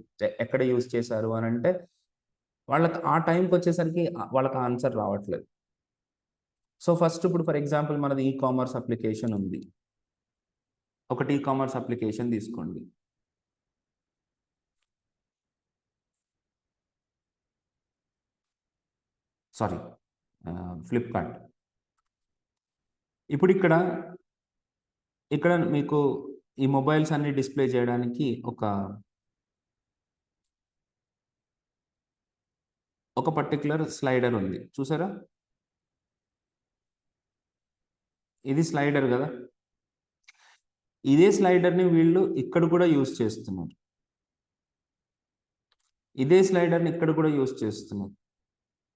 ఎక్కడ యూజ్ చేశారు అని అంటే వాళ్ళకి ఆ టైంకి వచ్చేసరికి వాళ్ళకి ఆన్సర్ రావట్లేదు. సో ఫస్ట్ ఇప్పుడు ఫర్ ఎగ్జాంపుల్ మనది కామర్స్ అప్లికేషన్ ఉంది. ఒకటి కామర్స్ అప్లికేషన్ తీసుకోండి. Sorry, Flipkart. ఇప్పుడు ఇక్కడ మీకు ఈ మొబైల్స్ అన్ని డిస్ప్లే చేయడానికి ఒక ఒక పర్టికులర్ స్లైడర్ ఉంది, చూసారా? ఇది స్లైడర్ కదా. ఇదే స్లైడర్ని వీళ్ళు ఇక్కడ కూడా యూజ్ చేస్తున్నారు, ఇదే స్లైడర్ని ఇక్కడ కూడా యూజ్ చేస్తున్నారు,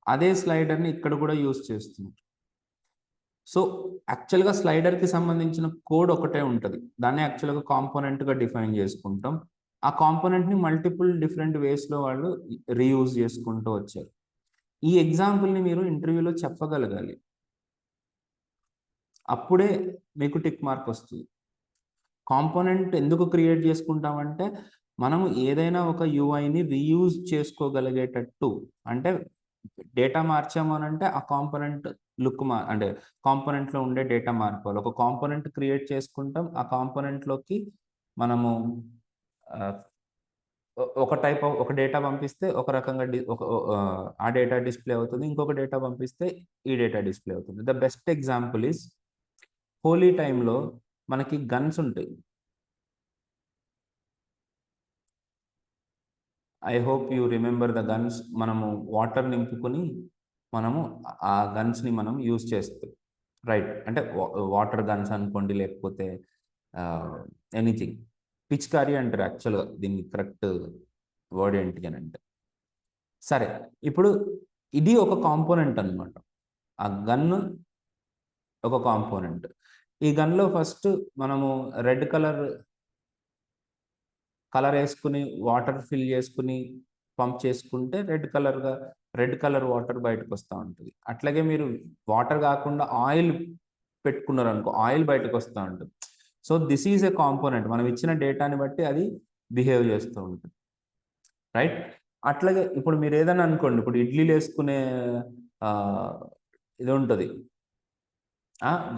అదే స్లైడర్ని ఇక్కడ కూడా యూజ్ చేస్తున్నారు. సో యాక్చువల్గా స్లైడర్కి సంబంధించిన కోడ్ ఒకటే ఉంటుంది, దాన్ని యాక్చువల్గా కాంపోనెంట్గా డిఫైన్ చేసుకుంటాం. ఆ కాంపోనెంట్ని మల్టిపుల్ డిఫరెంట్ వేస్లో వాళ్ళు రీయూజ్ చేసుకుంటూ వచ్చారు. ఈ ఎగ్జాంపుల్ని మీరు ఇంటర్వ్యూలో చెప్పగలగాలి, అప్పుడే మీకు టిక్ మార్క్ వస్తుంది. కాంపోనెంట్ ఎందుకు క్రియేట్ చేసుకుంటామంటే మనము ఏదైనా ఒక యూఐని రీయూజ్ చేసుకోగలిగేటట్టు, అంటే డేటా మార్చాము అని అంటే ఆ కాంపోనెంట్ లుక్ అంటే కాంపోనెంట్లో ఉండే డేటా మారిపోవాలి. ఒక కాంపోనెంట్ క్రియేట్ చేసుకుంటాం, ఆ కాంపోనెంట్లోకి మనము ఒక టైప్ ఆఫ్ ఒక డేటా పంపిస్తే ఒక రకంగా ఆ డేటా డిస్ప్లే అవుతుంది, ఇంకొక డేటా పంపిస్తే ఈ డేటా డిస్ప్లే అవుతుంది. The best example is Holi టైంలో మనకి గన్స్ ఉంటాయి. I hope you remember the guns. మనము వాటర్ నింపుకొని మనము ఆ గన్స్ని మనం యూజ్ చేస్తాం, రైట్? అంటే వాటర్ గన్స్ అనుకోండి, లేకపోతే ఎనీథింగ్. పిచ్కారీ అంటారు యాక్చువల్గా, దీన్ని కరెక్ట్ వర్డ్ ఏంటి అని అంటే. సరే, ఇప్పుడు ఇది ఒక కాంపోనెంట్ అనమాట. ఆ గన్ ఒక కాంపోనెంట్. ఈ గన్లో ఫస్ట్ మనము రెడ్ కలర్ వేసుకుని వాటర్ ఫిల్ చేసుకుని పంప్ చేసుకుంటే రెడ్ కలర్ వాటర్ బయటకు వస్తూ ఉంటుంది. అట్లాగే మీరు వాటర్ కాకుండా ఆయిల్ పెట్టుకున్నారు అనుకో, ఆయిల్ బయటకు వస్తూ ఉంటుంది. So this is a component, మనం ఇచ్చిన డేటాని బట్టి అది బిహేవ్ చేస్తూ ఉంటుంది, రైట్? అట్లాగే ఇప్పుడు మీరు ఏదైనా అనుకోండి, ఇప్పుడు ఇడ్లీలు వేసుకునే ఇది ఉంటుంది,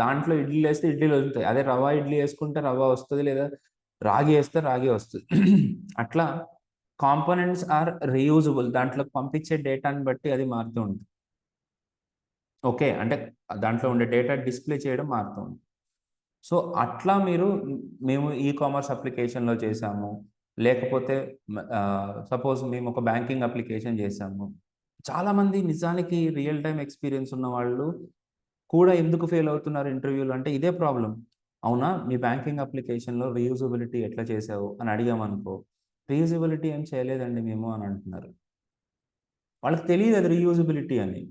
దాంట్లో ఇడ్లీలు వేస్తే ఇడ్లీలు వస్తాయి. అదే రవ్వ ఇడ్లీ వేసుకుంటే రవ్వ వస్తుంది, లేదా రాగి వేస్తే రాగి వస్తుంది. అట్లా కాంపోనెంట్స్ ఆర్ రీయూజబుల్, దాంట్లో పంపించే డేటాని బట్టి అది మారుతూ ఉంటుంది. ఓకే, అంటే దాంట్లో ఉండే డేటా డిస్ప్లే చేయడం మారుతూ ఉంటుంది. సో అట్లా మేము ఈ కామర్స్ అప్లికేషన్లో చేసాము, లేకపోతే సపోజ్ మేము ఒక బ్యాంకింగ్ అప్లికేషన్ చేసాము. చాలామంది నిజానికి రియల్ టైం ఎక్స్పీరియన్స్ ఉన్న వాళ్ళు కూడా ఎందుకు ఫెయిల్ అవుతున్నారు ఇంటర్వ్యూలో అంటే ఇదే ప్రాబ్లం. అవునా, మీ బ్యాంకింగ్ అప్లికేషన్లో రీయూజబిలిటీ ఎట్లా చేసావు అని అడిగామనుకో, రీయూజబిలిటీ ఏం చేయలేదండి మేము అని అంటున్నారు. వాళ్ళకి తెలియదు అది రీయూజబిలిటీ అని.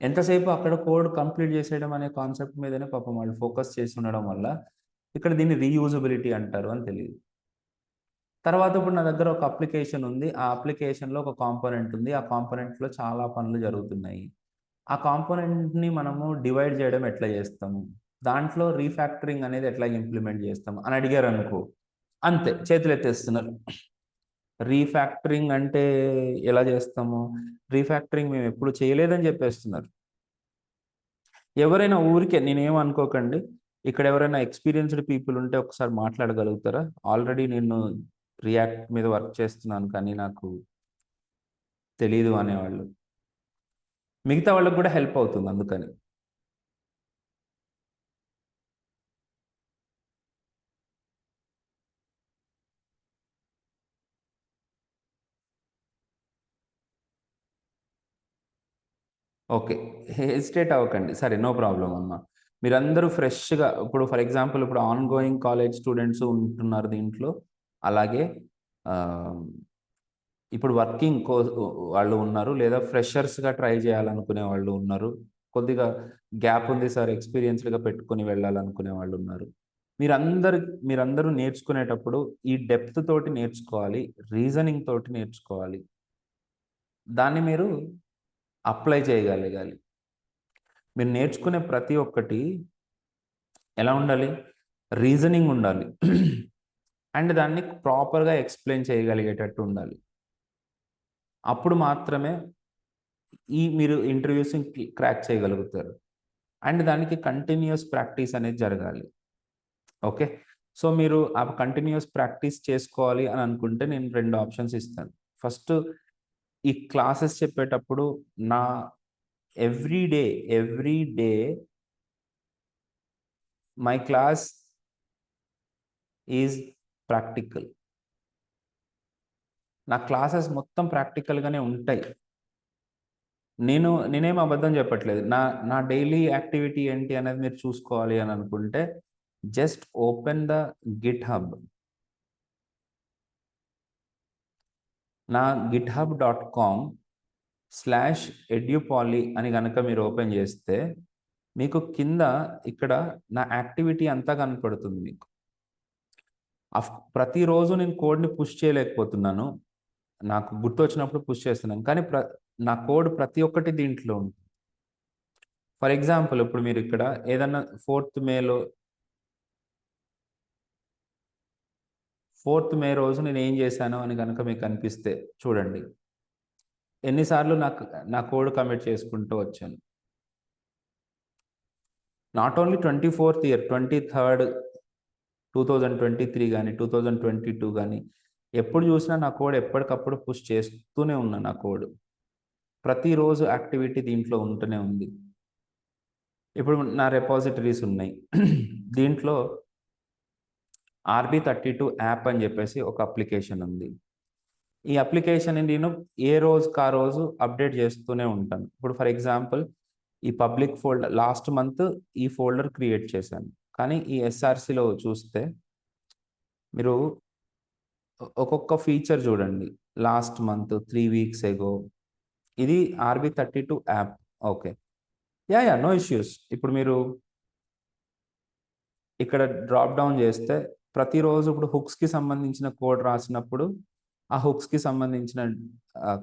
ఎంతసేపు అక్కడ కోడ్ కంప్లీట్ చేసేయడం అనే కాన్సెప్ట్ మీదనే పాపం వాళ్ళు ఫోకస్ చేసి ఉండడం వల్ల ఇక్కడ దీన్ని రీయూజబిలిటీ అంటారు అని తెలియదు. తర్వాత ఇప్పుడు నా దగ్గర ఒక అప్లికేషన్ ఉంది, ఆ అప్లికేషన్లో ఒక కాంపోనెంట్ ఉంది, ఆ కాంపోనెంట్లో చాలా పనులు జరుగుతున్నాయి. ఆ కాంపోనెంట్ని మనము డివైడ్ చేయడం ఎట్లా చేస్తాము, దాంట్లో రీఫ్యాక్టరింగ్ అనేది ఎట్లా ఇంప్లిమెంట్ చేస్తాము అని అడిగారు అనుకో, అంతే చేతులు ఎత్తేస్తున్నారు. రీఫ్యాక్టరింగ్ అంటే ఎలా చేస్తాము, రీఫ్యాక్టరింగ్ మేము ఎప్పుడు చేయలేదని చెప్పేస్తున్నారు. ఎవరైనా ఊరికే, నేనేం అనుకోకండి, ఇక్కడ ఎవరైనా ఎక్స్పీరియన్స్డ్ పీపుల్ ఉంటే ఒకసారి మాట్లాడగలుగుతారా? ఆల్రెడీ నేను రియాక్ట్ మీద వర్క్ చేస్తున్నాను కానీ నాకు తెలీదు అనేవాళ్ళు. మిగతా వాళ్ళకి కూడా హెల్ప్ అవుతుంది అందుకని. ఓకే, హెసిటేట్ అవ్వకండి. సరే, నో ప్రాబ్లమ్ అమ్మ. మీరందరూ ఫ్రెష్‌గా, ఇప్పుడు ఫర్ ఎగ్జాంపుల్ ఇప్పుడు ఆన్ గోయింగ్ కాలేజ్ స్టూడెంట్స్ ఉంటున్నారు దీంట్లో. అలాగే ఆహ్, ఇప్పుడు వర్కింగ్ వాళ్ళు ఉన్నారు, లేదా ఫ్రెషర్స్‌గా ట్రై చేయాలనుకునే వాళ్ళు ఉన్నారు. కొద్దిగా గ్యాప్ ఉంది సార్, ఎక్స్‌పీరియన్స్‌డ్‌గా పెట్టుకొని వెళ్ళాలనుకునే వాళ్ళు ఉన్నారు. మీరందరు మీరందరూ నేర్చుకునేటప్పుడు ఈ డెప్త్ తోటి నేర్చుకోవాలి, రీజనింగ్ తోటి నేర్చుకోవాలి. దాన్ని మీరు అప్లై చేయగలగాలి. మీరు నేర్చుకునే ప్రతి ఒక్కటి ఎలా ఉండాలి? రీజనింగ్ ఉండాలి. అండ్ దాన్ని ప్రాపర్‌గా ఎక్స్‌ప్లెయిన్ చేయగలిగేటట్టు ఉండాలి. అప్పుడు మాత్రమే మీరు ఇంటర్వ్యూస్‌ని క్రాక్ చేయగలుగుతారు. అండ్ దానికి కంటిన్యూయస్ ప్రాక్టీస్ అనేది జరగాలి. ఓకే. సో మీరు ఆ కంటిన్యూయస్ ప్రాక్టీస్ చేసుకోవాలి అని అనుకుంటే నేను 2 ఆప్షన్స్ ఇస్తాను. ఫస్ట్, ఈ క్లాసెస్ చెప్పేటప్పుడు నా every day, every day my class is practical. నా క్లాసెస్ మొత్తం ప్రాక్టికల్‌గానే ఉంటాయి. నేనేం అబద్ధం చెప్పట్లేదు. నా డైలీ యాక్టివిటీ ఏంటి అనేది మీరు చూసుకోవాలి అని అనుకుంటే జస్ట్ ఓపెన్ ద గిట్‌హబ్. నా github.com/edupoly అని గనక మీరు ఓపెన్ చేస్తే మీకు కింద ఇక్కడ నా యాక్టివిటీ అంతా కనపడుతుంది మీకు. ప్రతిరోజు నేను కోడ్‌ని పుష్ చేయలేకపోతున్నాను. నాకు గుర్తొచ్చినప్పుడు పుష్ చేస్తున్నాను. కానీ నా కోడ్ ప్రతి ఒక్కటి దీంట్లో ఉంది. ఫర్ ఎగ్జాంపుల్ ఇప్పుడు మీరిక్కడ ఏదన్నా 4థ్ మే రోజు నేనేం చేశాను అని గనక మీకు అనిపిస్తే చూడండి. ఎన్ని సార్లు నా కోడ్ కమిట్ చేసుకుంటూ వచ్చాను. నాట్ ఓన్లీ 24థ్ ఇయర్, 23rd 2023 గాని, 2022 గాని ఎప్పుడు చూసినా నా కోడ్ ఎప్పటికప్పుడు పుష్ చేస్తూనే ఉన్నా నా కోడ్. ప్రతిరోజు యాక్టివిటీ దీంట్లో ఉంటూనే ఉంది. ఇప్పుడు నా రిపాజిటరీస్ ఉన్నాయి. దీంట్లో RB32 యాప్ అని చెప్పేసి ఒక అప్లికేషన్ ఉంది. ఈ అప్లికేషన్‌ని నేను ఏ రోజుకి ఆ రోజు అప్డేట్ చేస్తూనే ఉంటాను. ఇప్పుడు ఫర్ ఎగ్జాంపుల్ ఈ పబ్లిక్ ఫోల్డర్ లాస్ట్ మంత్ ఈ ఫోల్డర్ క్రియేట్ చేశాను. కానీ ఈ ఎస్ఆర్‌సిలో చూస్తే మీరు ఒక్కొక్క ఫీచర్ చూడండి. లాస్ట్ మంత్, 3 వీక్స్ ఎగో ఇది RB32 app. Okay. Yeah! No issues. ఇప్పుడు మీరు ఇక్కడ డ్రాప్ డౌన్ చేస్తే ప్రతిరోజు ఇప్పుడు హుక్స్‌కి సంబంధించిన కోడ్ రాసినప్పుడు ఆ హుక్స్‌కి సంబంధించిన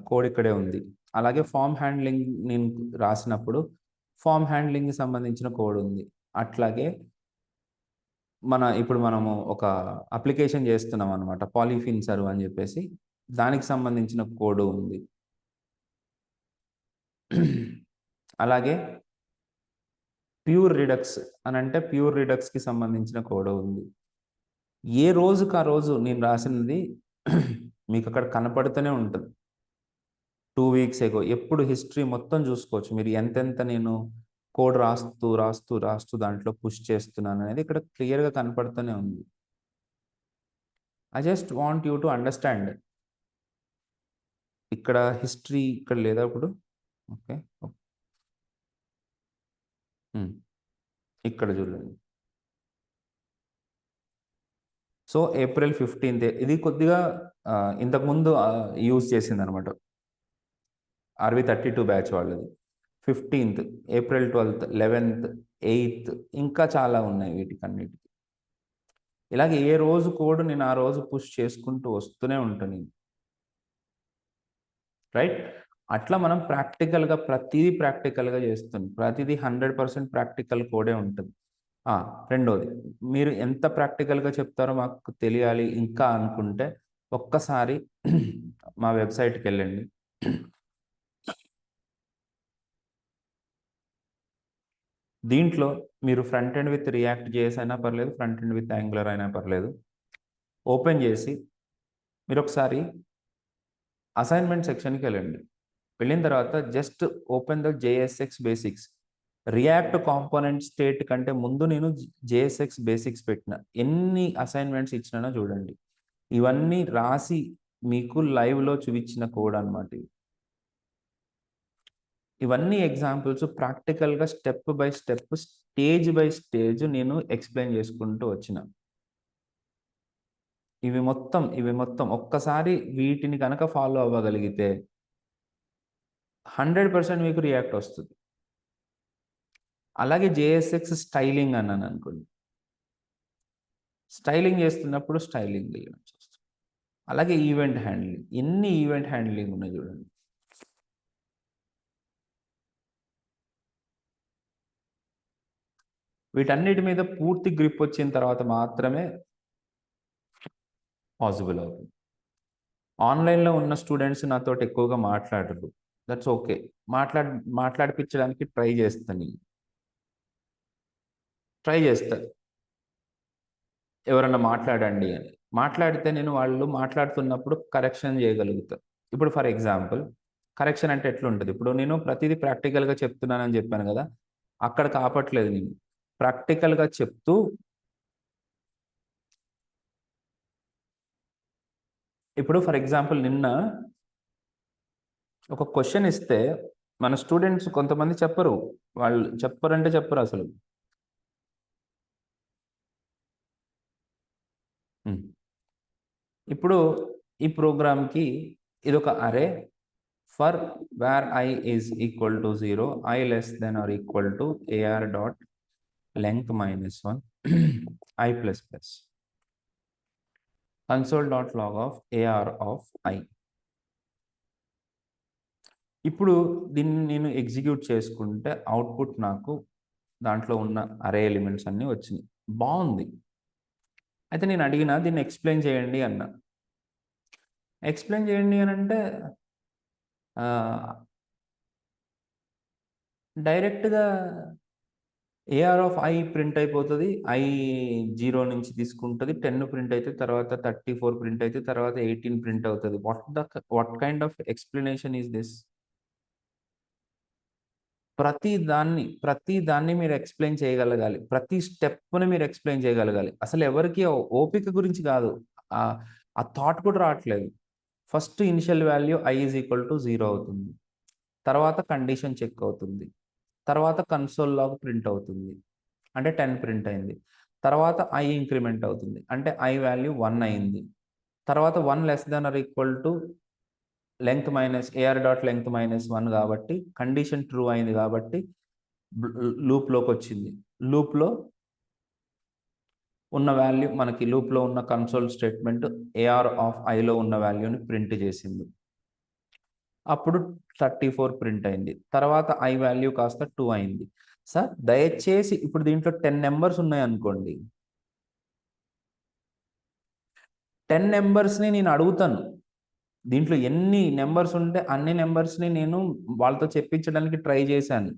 కోడ్ ఇక్కడే ఉంది. అలాగే ఫార్మ్ హ్యాండ్లింగ్ నేను రాసినప్పుడు ఫార్మ్ హ్యాండ్లింగ్‌కి సంబంధించిన కోడ్ ఉంది. అట్లాగే ఇప్పుడు మనము ఒక అప్లికేషన్ చేస్తున్నాం అనమాట. పాలిఫిన్ సర్వ్ అని చెప్పేసి దానికి సంబంధించిన కోడ్ ఉంది. అలాగే ప్యూర్ రిడక్స్ అనంటే ప్యూర్ రిడక్స్‌కి సంబంధించిన కోడ్ ఉంది. ఏ రోజుకి ఆ రోజు నేను రాసినది మీకక్కడ కనపడుతూనే ఉంటది. 2 వీక్స్ ఎగో ఎప్పుడు హిస్టరీ మొత్తం చూసుకోవచ్చు. మీరు ఎంతెంత నేను కోడ్ రాస్తూ దాంట్లో పుష్ చేస్తున్నాననేది ఇక్కడ క్లియర్‌గా కనపడుతూనే ఉంది. I just want you to understand. ఇక్కడ హిస్టరీ ఇక్కడ లేదా ఇప్పుడు? ఓకే. ఇక్కడ చూడండి. సో, ఏప్రిల్ 15 ఇది కొద్దిగా ఇంతకుముందు యూజ్ చేసిందనమాట. RB32 బ్యాచ్ వాళ్ళది. 15థ్, ఏప్రిల్ 12థ్, 11థ్, 8థ్ ఇంకా చాలా ఉన్నాయి వీటికన్నిటికి. ఇలాగే ఏ రోజు కోడ్ నేను ఆ రోజు పుష్ చేసుకుంటూ వస్తూనే ఉంటా నేను. రైట్? అట్లా మనం ప్రతీదీ ప్రాక్టికల్‌గా చేస్తున్నాం. ప్రతిదీ 100% ప్రాక్టికల్ కోడే ఉంటది. రెండోది మీరు ఎంత ప్రాక్టికల్‌గా చెప్తారో మాకు తెలియాలి ఇంకా అనుకుంటే ఒక్కసారి మా వెబ్‌సైట్‌కెళ్ళండి. దీంట్లో మీరు front end with react JS అయినా పర్లేదు, ఫ్రంట్ ఎండ్ విత్ యాంగులర్ అయినా పర్లేదు. ఓపెన్ చేసి మీరొకసారి అసైన్‌మెంట్ సెక్షన్‌కెళ్ళండి. వెళ్ళిన తర్వాత just open the JSX basics. React component state కంటే ముందు నేను జేఎస్ఎక్స్ బేసిక్స్ పెట్టిన. ఎన్ని అసైన్‌మెంట్స్ ఇచ్చినానో చూడండి. ఇవన్నీ రాసి మీకు లైవ్‌లో చూపించిన కోడ్ అన్నమాట ఇవి. ఇవన్నీ ఎగ్జాంపుల్స్ ప్రాక్టికల్‌గా step by step, stage by stage నేను ఎక్స్‌ప్లెయిన్ చేసుకుంటూ వచ్చిన. ఇవి మొత్తం ఒక్కసారి వీటిని గనక ఫాలో అవ్వగలిగితే 100% మీకు రియాక్ట్ వస్తది. అలాగే జేఎస్ఎక్స్ స్టైలింగ్ అన్నాననుకోండి. స్టైలింగ్ చేస్తున్నప్పుడు స్టైలింగ్ ఎలిమెంట్స్ వస్తాయి. అలాగే ఈవెంట్ హ్యాండ్లింగ్. ఎన్ని ఈవెంట్ హ్యాండ్లింగ్ ఉన్నాయి చూడండి. వీటన్నిటి మీద పూర్తి గ్రిప్ వచ్చిన తర్వాత మాత్రమే పాసిబుల్ అవుతుంది. ఆన్‌లైన్‌లో ఉన్న స్టూడెంట్స్ నాతోటి ఎక్కువగా మాట్లాడరు. That's okay. మాట్లాడిపించడానికి ట్రై చేస్తా నేను. ట్రై చేస్తా. ఎవరన్నా మాట్లాడండి అని. మాట్లాడితే నేను వాళ్ళు మాట్లాడుతున్నప్పుడు కరెక్షన్ చేయగలుగుతా. ఇప్పుడు ఫర్ ఎగ్జాంపుల్ కరెక్షన్ అంటే ఎట్లుంటది? ఇప్పుడు నేను ప్రతీదీ ప్రాక్టికల్‌గా చెప్తున్నానని చెప్పాను గదా! అక్కడ ఆపట్లేదు నేను. ప్రాక్టికల్‌గా చెప్తూ ఇప్పుడు ఫర్ ఎగ్జాంపుల్ నిన్న ఒక క్వెషన్ ఇస్తే మన స్టూడెంట్స్ కొంతమంది చెప్పరు, వాళ్ళు చెప్పరంటే చెప్పరు అసలు. ఇప్పుడు ఈ ప్రోగ్రామ్కి ఇదొక array for var I is equal to 0, I less than or equal to AR dot length minus 1 I plus plus console dot log of AR of I. ఇప్పుడు దీన్ని నేను ఎగ్జిక్యూట్ చేసుకుంటే అవుట్పుట్ నాకు దాంట్లో ఉన్న అరే ఎలిమెంట్స్ అన్నీ వచ్చినాయి, బాగుంది. అయితే నేను అడిగిన దీన్ని ఎక్స్ప్లెయిన్ చేయండి అన్న. ఎక్స్ప్లెయిన్ చేయండి అని అంటే డైరెక్ట్గా AR ఆఫ్ I ప్రింట్ అయిపోతుంది, I 0 నుంచి తీసుకుంటుంది, 10 ప్రింట్ అయితే తర్వాత 34 ప్రింట్ అయితే తర్వాత 18 ప్రింట్ అవుతుంది. What kind of explanation is this? ప్రతి దాన్ని మీరు ఎక్స్ప్లెయిన్ చేయగలగాలి, ప్రతి స్టెప్ని మీరు ఎక్స్ప్లెయిన్ చేయగలగాలి. అసలు ఎవరికి ఓపిక గురించి కాదు, ఆ థాట్ కూడా రావట్లేదు. First initial value I is equal to 0 అవుతుంది, తర్వాత కండిషన్ చెక్ అవుతుంది, తర్వాత కన్సోల్ లాగ్ ప్రింట్ అవుతుంది, అంటే 10 ప్రింట్ అయింది, తర్వాత I ఇంక్రిమెంట్ అవుతుంది, అంటే I వాల్యూ 1 అయింది, తర్వాత 1 less than or equal to length minus AR dot length minus 1 కాబట్టి కండిషన్ ట్రూ అయింది కాబట్టి లూప్లోకి వచ్చింది. లూప్లో ఉన్న వాల్యూ మనకి లూప్లో ఉన్న కన్సోల్ స్టేట్మెంట్ AR ఆఫ్ Iలో ఉన్న వాల్యూని ప్రింట్ చేసింది. అప్పుడు 34 ప్రింట్ అయింది, తర్వాత I వాల్యూ కాస్త 2 అయింది. సార్ దయచేసి ఇప్పుడు దీంట్లో 10 నెంబర్స్ ఉన్నాయనుకోండి, 10 నెంబర్స్ని నేను అడుగుతాను, దీంట్లో ఎన్ని నెంబర్స్ ఉంటే అన్ని నెంబర్స్ని నేను వాళ్ళతో చెప్పించడానికి ట్రై చేశాను.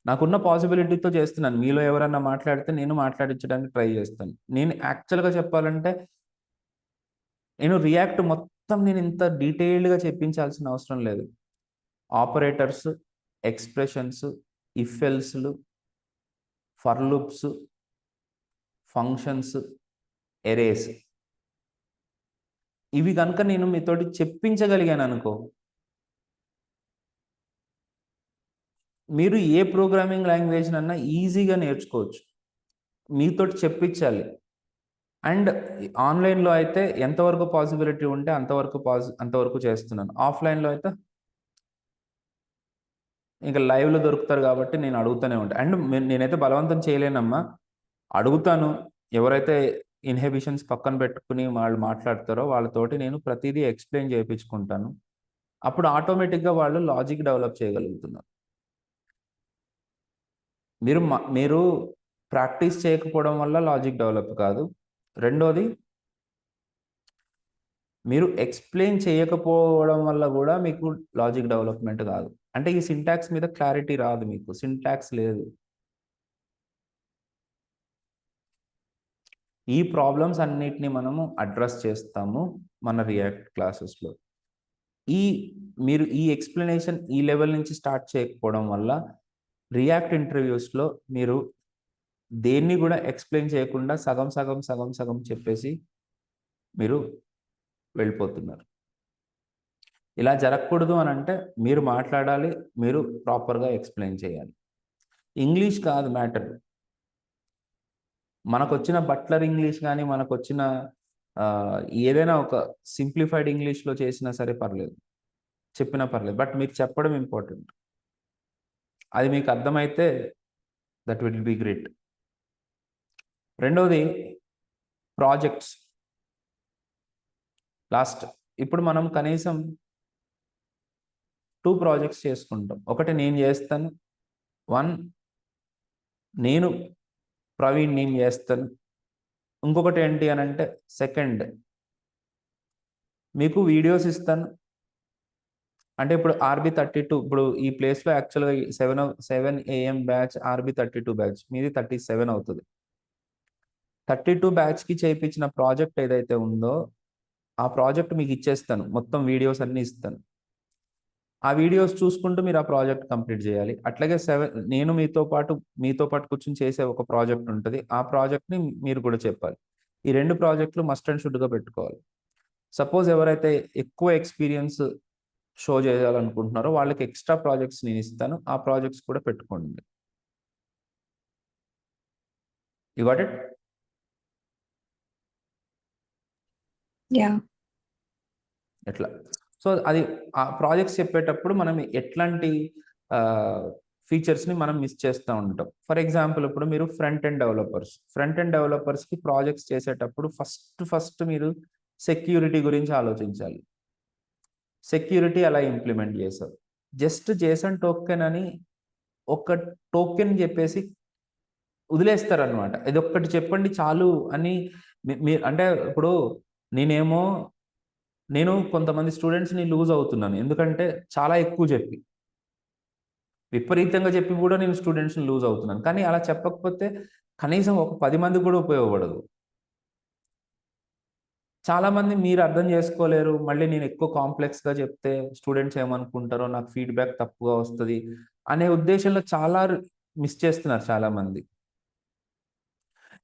నాకున్న పాసిబిలిటీతో చేస్తున్నాను. మీలో ఎవరన్నా మాట్లాడితే నేను మాట్లాడించడానికి ట్రై చేస్తాను. నేను యాక్చువల్గా చెప్పాలంటే నేను రియాక్ట్ మొత్తం నేను ఇంత డీటెయిల్డ్గా చెప్పించాల్సిన అవసరం లేదు. ఆపరేటర్స్, ఎక్స్ప్రెషన్స్, ఇఫ్ ఎల్స్లు, ఫర్ లూప్స్, ఫంక్షన్స్, ఎరేస్, ఇవి కనుక నేను మీతోటి చెప్పించగలిగాను అనుకో, మీరు ఏ ప్రోగ్రామింగ్ లాంగ్వేజ్ అన్నా ఈజీగా నేర్చుకోవచ్చు. మీతోటి చెప్పించాలి. అండ్ ఆన్లైన్లో అయితే ఎంతవరకు పాసిబిలిటీ ఉంటే అంతవరకు చేస్తున్నాను. ఆఫ్లైన్లో అయితే ఇంకా లైవ్లో దొరుకుతారు కాబట్టి నేను అడుగుతూనే ఉంటాను. అండ్ నేనైతే బలవంతం చేయలేనమ్మా, అడుగుతాను. ఎవరైతే ఇన్హిబిషన్స్ పక్కన పెట్టుకుని వాళ్ళు మాట్లాడతారో వాళ్ళతోటి నేను ప్రతిదీ ఎక్స్ప్లెయిన్ చేయించుకుంటాను. అప్పుడు ఆటోమేటిక్గా వాళ్ళు లాజిక్ డెవలప్ చేయగలుగుతున్నారు. మీరు ప్రాక్టీస్ చేయకపోవడం వల్ల లాజిక్ డెవలప్ కాదు. రెండోది, మీరు ఎక్స్ప్లెయిన్ చేయకపోవడం వల్ల కూడా మీకు లాజిక్ డెవలప్మెంట్ కాదు. అంటే ఈ సింటాక్స్ మీద క్లారిటీ రాదు, మీకు సింటాక్స్ లేదు. ఈ ప్రాబ్లమ్స్ అన్నిటిని మనము అడ్రస్ చేస్తాము మన రియాక్ట్ క్లాసెస్లో. మీరు ఈ ఎక్స్ప్లెనేషన్ ఈ లెవెల్ నుంచి స్టార్ట్ చేయకపోవడం వల్ల రియాక్ట్ ఇంటర్వ్యూస్లో మీరు దేన్ని కూడా ఎక్స్ప్లెయిన్ చేయకుండా సగం చెప్పేసి మీరు వెళ్ళిపోతున్నారు. ఇలా జరగకూడదు అని అంటే మీరు మాట్లాడాలి, మీరు ప్రాపర్గా ఎక్స్ప్లెయిన్ చేయాలి. ఇంగ్లీష్ కాదు మ్యాటర్, మనకొచ్చిన బట్లర్ ఇంగ్లీష్ కానీ మనకొచ్చిన ఏదైనా ఒక సింప్లిఫైడ్ ఇంగ్లీష్లో చేసినా సరే పర్లేదు, చెప్పినా పర్లేదు, బట్ మీకు చెప్పడం ఇంపార్టెంట్. అది మీకు అర్థమైతే దట్ విల్ బి గ్రేట్. రెండవది ప్రాజెక్ట్స్. లాస్ట్ ఇప్పుడు మనం కనీసం 2 ప్రాజెక్ట్స్ చేసుకుంటాం. ఒకటి నేను చేస్తాను, 1 నేను ప్రవీణ్ నేను చేస్తాను. ఇంకొకటి ఏంటి అని అంటే సెకండ్ మీకు వీడియోస్ ఇస్తాను. అంటే ఇప్పుడు RB32, ఇప్పుడు ఈ ప్లేస్లో యాక్చువల్గా 7 AM బ్యాచ్, RB32 బ్యాచ్, మీది 37 అవుతుంది. 32 బ్యాచ్కి చేయించిన ప్రాజెక్ట్ ఏదైతే ఉందో ఆ ప్రాజెక్ట్ మీకు ఇచ్చేస్తాను, మొత్తం వీడియోస్ అన్నీ ఇస్తాను. ఆ వీడియోస్ చూసుకుంటూ మీరు ఆ ప్రాజెక్ట్ కంప్లీట్ చేయాలి. అట్లాగే నేను మీతో పాటు కూర్చొని చేసే ఒక ప్రాజెక్ట్ ఉంటుంది, ఆ ప్రాజెక్ట్ని మీరు కూడా చెప్పాలి. ఈ 2 ప్రాజెక్టులు మస్ట్ అండ్ షుడ్గా పెట్టుకోవాలి. సపోజ్ ఎవరైతే ఎక్కువ ఎక్స్పీరియన్స్ షో చేయాలనుకుంటున్నారో వాళ్ళకి ఎక్స్ట్రా ప్రాజెక్ట్స్ నేను ఇస్తాను. ఆ ప్రాజెక్ట్స్ కూడా పెట్టుకోండి. You got it? ఎట్లా? సో అది ఆ ప్రాజెక్ట్స్ చెప్పేటప్పుడు మనం ఎట్లాంటి ఫీచర్స్ని మనం మిస్ చేస్తూ ఉంటాం. ఫర్ ఎగ్జాంపుల్ ఇప్పుడు మీరు ఫ్రంట్ ఎండ్ డెవలపర్స్కి ప్రాజెక్ట్స్ చేసేటప్పుడు ఫస్ట్ మీరు సెక్యూరిటీ గురించి ఆలోచించాలి. సెక్యూరిటీ ఎలా ఇంప్లిమెంట్ చేశారు? జస్ట్ జేసన్ టోకెన్ అని ఒక టోకెన్ చెప్పేసి వదిలేస్తారనమాట. ఇదొక్కటి చెప్పండి చాలు అని మీరు అంటే ఇప్పుడు నేను కొంతమంది స్టూడెంట్స్ని లూజ్ అవుతున్నాను. ఎందుకంటే చాలా ఎక్కువ చెప్పి విపరీతంగా చెప్పి కూడా నేను స్టూడెంట్స్ని లూజ్ అవుతున్నాను. కానీ అలా చెప్పకపోతే కనీసం ఒక 10 మందికి కూడా ఉపయోగపడదు. చాలామంది మీరు అర్థం చేసుకోలేరు. మళ్ళీ నేను ఎక్కువ కాంప్లెక్స్‌గా చెప్తే స్టూడెంట్స్ ఏమనుకుంటారో, నాకు ఫీడ్‌బ్యాక్ తప్పుగా వస్తది అనే ఉద్దేశంలో చాలా మిస్ చేస్తున్నారు చాలామంది.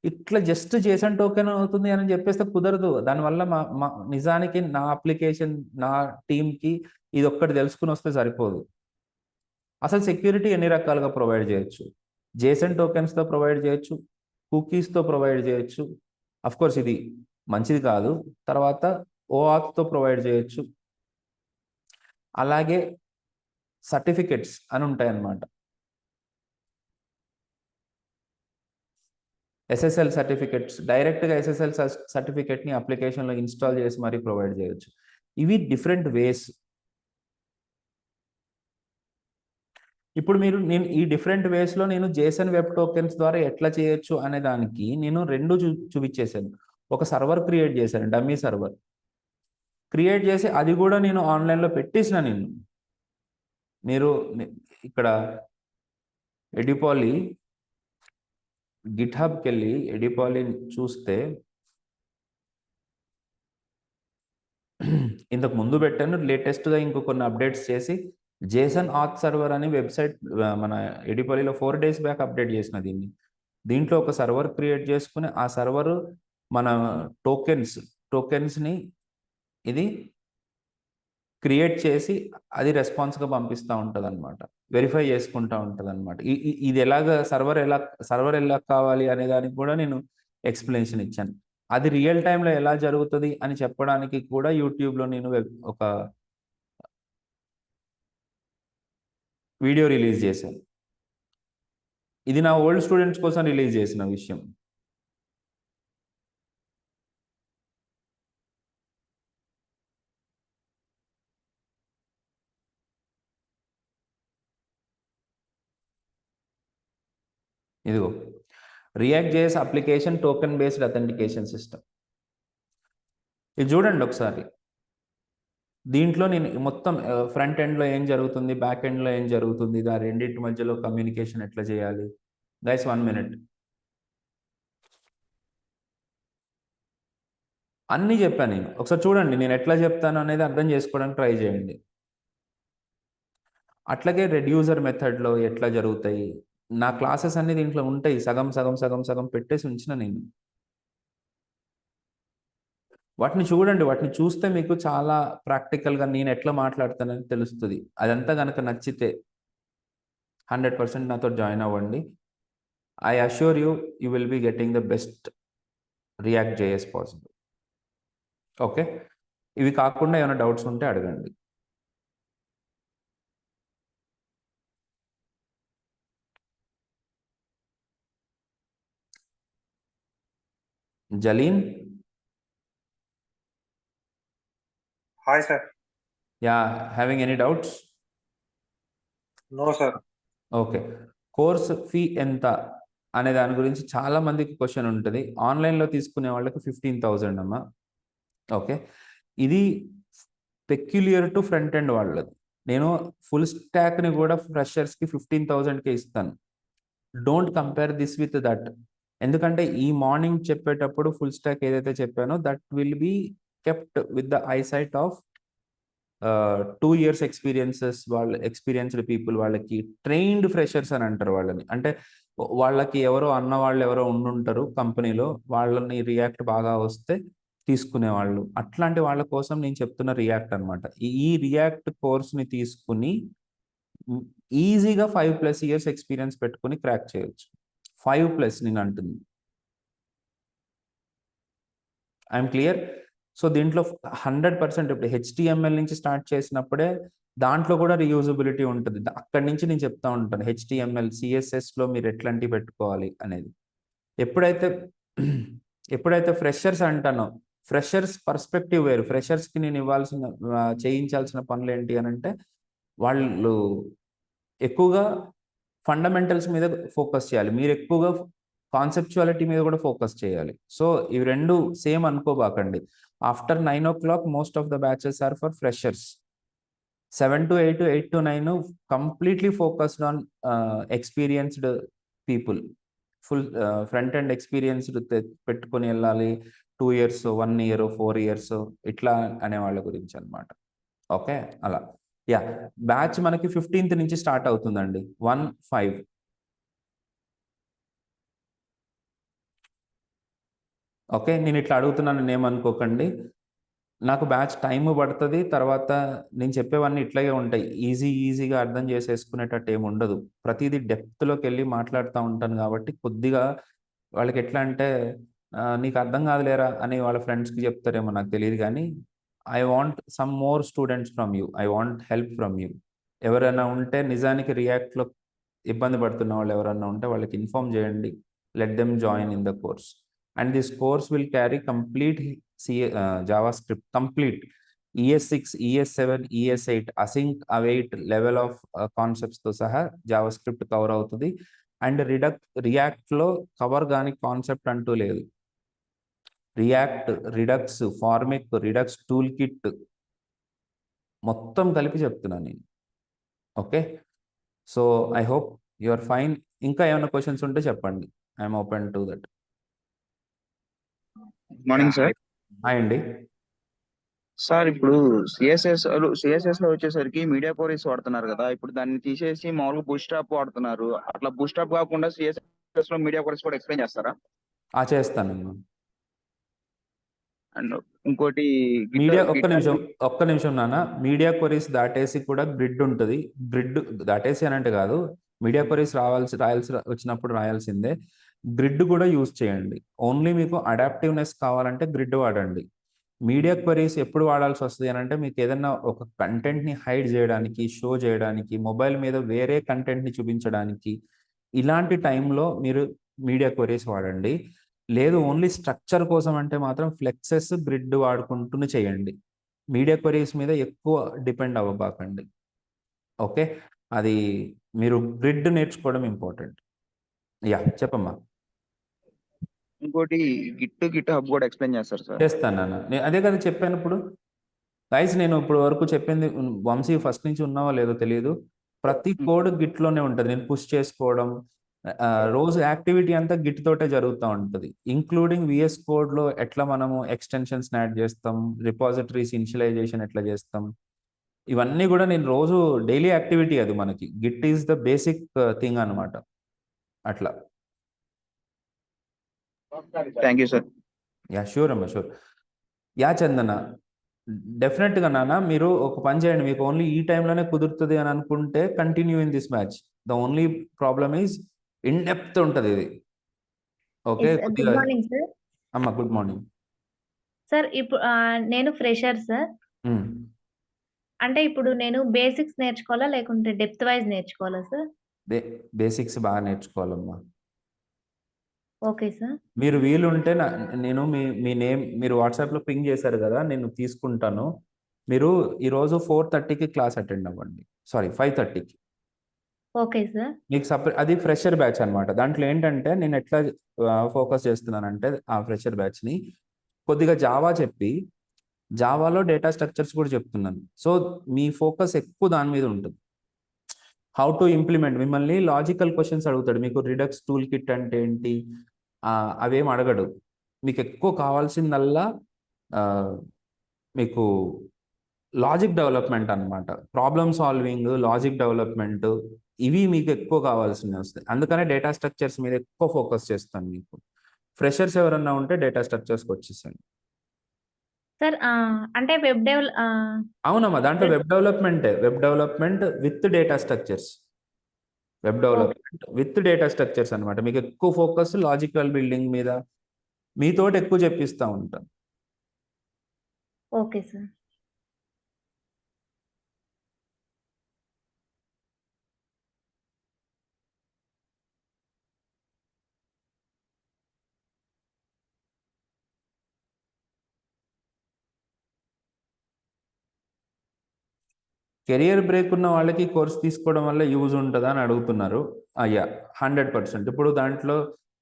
ఇట్లా జస్ట్ జేసన్ టోకెన్ అవుతుంది అని చెప్పేస్తే కుదరదు. దానివల్ల మా మా నిజానికి నా అప్లికేషన్, నా టీమ్‌కి ఇదొక్కటి తెలుసుకొనొస్తే సరిపోదు. అసలు సెక్యూరిటీ ఎన్ని రకాలుగా ప్రొవైడ్ చేయొచ్చు? జేసన్ టోకెన్స్‌తో ప్రొవైడ్ చేయొచ్చు. కుకీస్‌తో ప్రొవైడ్ చేయొచ్చు. ఆఫ్‌కోర్స్ ఇది మంచిది కాదు. తర్వాత ఓఆథ్‌తో ప్రొవైడ్ చేయొచ్చు. అలాగే సర్టిఫికేట్స్ అని ఉంటాయన్నమాట. ఎస్ఎస్ఎల్ సర్టిఫికేట్స్ డైరెక్ట్‌గా ఎస్ఎస్ఎల్ సర్టిఫికేట్‌ని అప్లికేషన్‌లో ఇన్‌స్టాల్ చేసి మరీ ప్రొవైడ్ చేయొచ్చు. ఇవి డిఫరెంట్ వేస్. ఇప్పుడు నేను ఈ డిఫరెంట్ వేస్‌లో నేను జేసన్ వెబ్ టోకెన్స్ ద్వారా ఎట్లా చేయొచ్చు అనే దానికి నేను 2 చూపించేసాను. ఒక సర్వర్ క్రియేట్ చేశాను. Dummy server. క్రియేట్ చేసి అది కూడా నేను ఆన్‌లైన్‌లో పెట్టేసిన నేను. మీరు ఇక్కడ ఎడిపాలి గిట్‌హబ్‌కెళ్ళి ఎడిపాలి చూస్తే ఇంతకు ముందు పెట్టాను. లేటెస్ట్‌గా ఇంకో కొన్ని అప్డేట్స్ చేసి జేసన్ ఆథ్ సర్వర్ అని వెబ్‌సైట్ మన ఎడిపాలిలో 4 డేస్ బ్యాక్ అప్డేట్ చేసిన దీన్ని. దీంట్లో ఒక సర్వర్ క్రియేట్ చేసుకొని ఆ సర్వరు మన టోకెన్స్‌ని ఇది క్రియేట్ చేసి అది రెస్పాన్స్‌గా పంపిస్తా ఉంటదనమాట. వెరిఫై చేసుకుంటా ఉంటదనమాట. ఇది సర్వర్ ఎలా కావాలి అనే దానికి కూడా నేను ఎక్స్‌ప్లనేషన్ ఇచ్చాను. అది రియల్ టైమ్‌లో ఎలా జరుగుతది అని చెప్పడానికి కూడా యూట్యూబ్‌లో నేను ఒక వీడియో రిలీజ్ చేశాను. ఇది నా ఓల్డ్ స్టూడెంట్స్ కోసం రిలీజ్ చేసిన విషయం. ఇదిగో react JS application token based authentication system. ఇది చూడండి ఒకసారి. దీంట్లో నేను మొత్తం ఫ్రంట్ ఎండ్‌లో ఏం జరుగుతుంది, బ్యాక్ ఎండ్‌లో ఏం జరుగుతుంది, ఆ రెండిటి మధ్యలో కమ్యూనికేషన్ ఎట్లా చేయాలి. Guys 1 minute. అన్నీ చెప్పాను నేను. ఒకసారి చూడండి నేను ఎట్లా చెప్తాను అనేది అర్థం చేసుకోవడానికి ట్రై చేయండి. అట్లాగే రెడ్యూసర్ మెథడ్‌లో ఎట్లా జరుగుతాయి. నా క్లాసెస్ అన్నీ దీంట్లో ఉంటాయి. సగం పెట్టేసి ఉంచిన నేను. వాటిని చూడండి. వాటిని చూస్తే మీకు చాలా ప్రాక్టికల్‌గా నేను ఎట్లా మాట్లాడతానని తెలుస్తది. అదంతా గనక నచ్చితే 100% నాతో జాయిన్ అవ్వండి. I assure you, you will be getting the best React JS possible. Okay. ఇవి కాకుండా ఏమైనా డౌట్స్ ఉంటే అడగండి. జలీన్? Hi, sir. Yeah! Having any doubts? No, sir. Okay. Course fee ఎంత అనే దాని గురించి చాలా మందికి క్వెషన్ ఉంటది. ఆన్‌లైన్‌లో తీసుకునే వాళ్ళకి 15,000 అమ్మా. ఓకే. ఇది పెక్యులియర్ టు ఫ్రంట్ ఎండ్ వాళ్ళది. నేను ఫుల్ స్టాక్‌ని కూడా ఫ్రెషర్స్‌కి 15,000కే ఇస్తాను. Don't compare this with that. ఎందుకంటే ఈ మార్నింగ్ చెప్పేటప్పుడు ఫుల్ స్టాక్ ఏదైతే చెప్పానో that will be kept with the eyesight of 2 years experienced people వాళ్ళకి ట్రైన్డ్ ఫ్రెషర్స్ అని అంటారు వాళ్ళని. అంటే వాళ్ళకి ఎవరో అన్నవాళ్ళు ఎవరో ఉండుంటారు కంపెనీలో. వాళ్ళని రియాక్ట్ బాగా వస్తే తీసుకునే వాళ్ళు, అట్లాంటి వాళ్ళ కోసం నేను చెప్తున్న రియాక్ట్ అనమాట. ఈ రియాక్ట్ కోర్స్ని తీసుకుని ఈజీగా 5+ ఇయర్స్ ఎక్స్పీరియన్స్ పెట్టుకుని క్రాక్ చేయొచ్చు. 5+ నేను అంటుంది. I'm clear. సో దీంట్లో 100% ఇప్పుడు హెచ్టిఎంఎల్ నుంచి స్టార్ట్ చేసినప్పుడే దాంట్లో కూడా రీయూజబిలిటీ ఉంటుంది. అక్కడి నుంచి నేను చెప్తా ఉంటాను హెచ్టిఎంఎల్ సిఎస్ఎస్లో మీరు ఎట్లాంటివి పెట్టుకోవాలి అనేది. ఎప్పుడైతే ఫ్రెషర్స్ అంటానో, ఫ్రెషర్స్ పర్స్పెక్టివ్ వేరు. ఫ్రెషర్స్కి నేను చేయించాల్సిన పనులు ఏంటి అని అంటే, వాళ్ళు ఎక్కువగా ఫండమెంటల్స్ మీద ఫోకస్ చేయాలి, మీరు ఎక్కువగా కాన్సెప్చువాలిటీ మీద కూడా ఫోకస్ చేయాలి. సో ఇవి రెండు సేమ్ అనుకోబాకండి. After 9 o'clock most of the batches are for freshers. 7 to 8, 8 to 9 completely focused on experienced people. Full front end experienced పెట్టుకొని వెళ్ళాలి. 2 years, 1 year, 4 years ఇట్లా అనే వాళ్ళ గురించి అనమాట. ఓకే, అలా యా. బ్యాచ్ మనకి 15th నుంచి స్టార్ట్ అవుతుందండి. 1/5. ఓకే, నేను ఇట్లా అడుగుతున్నాను ఏమనుకోకండి. నాకు బ్యాచ్ టైం పడుతుంది. తర్వాత నేను చెప్పేవన్నీ ఇట్లాగే ఉంటాయి. ఈజీగా అర్థం చేసేసుకునేటట్టు ఏమి ఉండదు. ప్రతిదీ డెప్త్లోకి వెళ్ళి మాట్లాడుతూ ఉంటాను కాబట్టి కొద్దిగా వాళ్ళకి ఎట్లా అంటే నీకు అర్థం కాదులేరా అని వాళ్ళ ఫ్రెండ్స్కి చెప్తారేమో నాకు తెలియదు, కానీ I want some more students from you, I want help from you. ఎవరైనా ఉంటే నిజానికి రియాక్ట్లో ఇబ్బంది పడుతున్న వాళ్ళు ఎవరైనా ఉంటే వాళ్ళకి ఇన్ఫార్మ్ చేయండి. Let them join in the course. And this course will carry complete JavaScript, complete ES6, ES7, ES8 async await level of కాన్సెప్ట్స్తో సహా JavaScript కవర్ అవుతుంది. అండ్ రియాక్ట్లో కవర్ కాని కాన్సెప్ట్ అంటూ లేదు. React, Redux, Formik, Redux Toolkit మొత్తం కలిపి చెప్తున్నాను నేను. Okay, so I hope you are fine. ఇంకా ఏమైనా క్వశ్చన్స్ ఉంటే చెప్పండి, I'm open to that. Morning sir. Hi అండి. సార్ ఇప్పుడు సిఎస్ఎస్ లో వచ్చేసరికి మీడియా కోరీస్ వాడుతున్నారు కదా, ఇప్పుడు దాన్ని తీసేసి మామూలుగా బూట్స్ట్రాప్ వాడుతున్నారు. అట్లా బూట్స్ట్రాప్ కాకుండా సిఎస్ఎస్ లో మీడియా కోరీస్ కూడా ఎక్స్ప్లెయిన్ చేస్తారా? చేస్తాను. అండ్ ఇంకోటి మీడియా ఒక్క నిమిషం నాన్న. మీడియా క్వరీస్ దాటేసి కూడా గ్రిడ్ ఉంటుంది. గ్రిడ్ దాటేసి అని అంటే కాదు, మీడియా క్వరీస్ రాయాల్సి వచ్చినప్పుడు రాయాల్సిందే. గ్రిడ్ కూడా యూజ్ చేయండి. ఓన్లీ మీకు అడాప్టివ్నెస్ కావాలంటే గ్రిడ్ వాడండి. మీడియా క్వరీస్ ఎప్పుడు వాడాల్సి వస్తుంది అని అంటే, మీకు ఏదైనా ఒక కంటెంట్ని హైడ్ చేయడానికి, షో చేయడానికి, మొబైల్ మీద వేరే కంటెంట్ని చూపించడానికి, ఇలాంటి టైంలో మీరు మీడియా క్వరీస్ వాడండి. లేదు ఓన్లీ స్ట్రక్చర్ కోసం అంటే మాత్రం ఫ్లెక్సెస్, గ్రిడ్ వాడుకుంటూనే చేయండి. మీడియా క్వరీస్ మీద ఎక్కువ డిపెండ్ అవ్వబాకండి. ఓకే, అది మీరు గ్రిడ్ నేర్చుకోవడం ఇంపార్టెంట్. యా చెప్పమ్మా. ఇంకోటి గిట్ హబ్ కూడా ఎక్స్ప్లెయిన్ చేస్తారు సార్? చేస్తాను నాన్న, అదే కదా చెప్పాను ఇప్పుడు. గైస్ నేను ఇప్పుడు వరకు చెప్పింది, వంశీ ఫస్ట్ నుంచి ఉన్నావో లేదో తెలియదు, ప్రతి కోడ్ గిట్లోనే ఉంటుంది. నేను పుష్ చేసుకోవడం, రోజు యాక్టివిటీ అంతా గిట్ తోటే జరుగుతూ ఉంటుంది. ఇంక్లూడింగ్ విఎస్ కోడ్లో ఎట్లా మనము ఎక్స్టెన్షన్స్ యాడ్ చేస్తాం, రిపాజిటరీస్ ఇనిషియలైజేషన్ ఎట్లా చేస్తాం, ఇవన్నీ కూడా నేను రోజు డైలీ యాక్టివిటీ. అది మనకి Git is the basic thing అనమాట. అట్లా. Thank you sir. Yeah sure అమ్మా, షూర్. యా చందన, డెఫినెట్గా నాన్న మీరు ఒక పని చేయండి. మీకు ఓన్లీ ఈ టైంలోనే కుదురుతుంది అని అనుకుంటే continue in this batch. The only problem is in depth ఉంటుంది ఇది. Okay, good morning sir. అమ్మా గుడ్ మార్నింగ్ సార్. ఇప్పుడు నేను ఫ్రెషర్ సార్. అంటే ఇప్పుడు నేను బేసిక్స్ నేర్చుకోవాలా లేకుంటే డెప్త్ వైజ్ నేర్చుకోవాలా సార్? బేసిక్స్ బాగా నేర్చుకోవాలమ్మా. Okay sir. మీరు వీలుంటే నేను మీ నేమ్ మీరు వాట్సాప్లో పింగ్ చేశారు కదా, నేను తీసుకుంటాను. మీరు ఈరోజు 4:30కి క్లాస్ అటెండ్ అవ్వండి. సారీ 5:30కి. Okay sir. మీకు సపరేట్, అది ఫ్రెషర్ బ్యాచ్ అనమాట. దాంట్లో ఏంటంటే నేను ఎట్లా ఫోకస్ చేస్తున్నానంటే, ఆ ఫ్రెషర్ బ్యాచ్ని కొద్దిగా జావా చెప్పి, జావాలో డేటా స్ట్రక్చర్స్ కూడా చెప్తున్నాను. సో మీ ఫోకస్ ఎక్కువ దాని మీద ఉంటుంది. హౌ టు ఇంప్లిమెంట్, మిమ్మల్ని లాజికల్ క్వశ్చన్స్ అడుగుతాడు. మీకు రిడక్స్ టూల్ కిట్ అంటే ఏంటి, అవేం అడగడు. మీకు ఎక్కువ కావాల్సిందల్లా మీకు లాజిక్ డెవలప్మెంట్ అనమాట. ప్రాబ్లమ్ సాల్వింగ్, లాజిక్ డెవలప్మెంట్, ఇవి మీకు ఎక్కువ కావాల్సినవి వస్తాయి. అందుకనే డేటా స్ట్రక్చర్స్ మీద ఎక్కువ ఫోకస్ చేస్తాను. మీకు ఫ్రెషర్స్ ఎవరన్నా ఉంటే డేటా స్ట్రక్చర్స్కి వచ్చేసండి. సార్ అంటే అవునమ్మా, దాంట్లో web web development with data structures. Web okay. Development with data structures అనమాట. మీకు ఎక్కువ ఫోకస్ లాజికల్ బిల్డింగ్ మీద, మీతోటి ఎక్కువ చెప్పిస్తా ఉంటాను. Okay sir. కెరియర్ బ్రేక్ ఉన్న వాళ్ళకి కోర్స్ తీసుకోవడం వల్ల యూజ్ ఉంటుందా అని అడుగుతున్నారు. అయ్యా, 100%. ఇప్పుడు దాంట్లో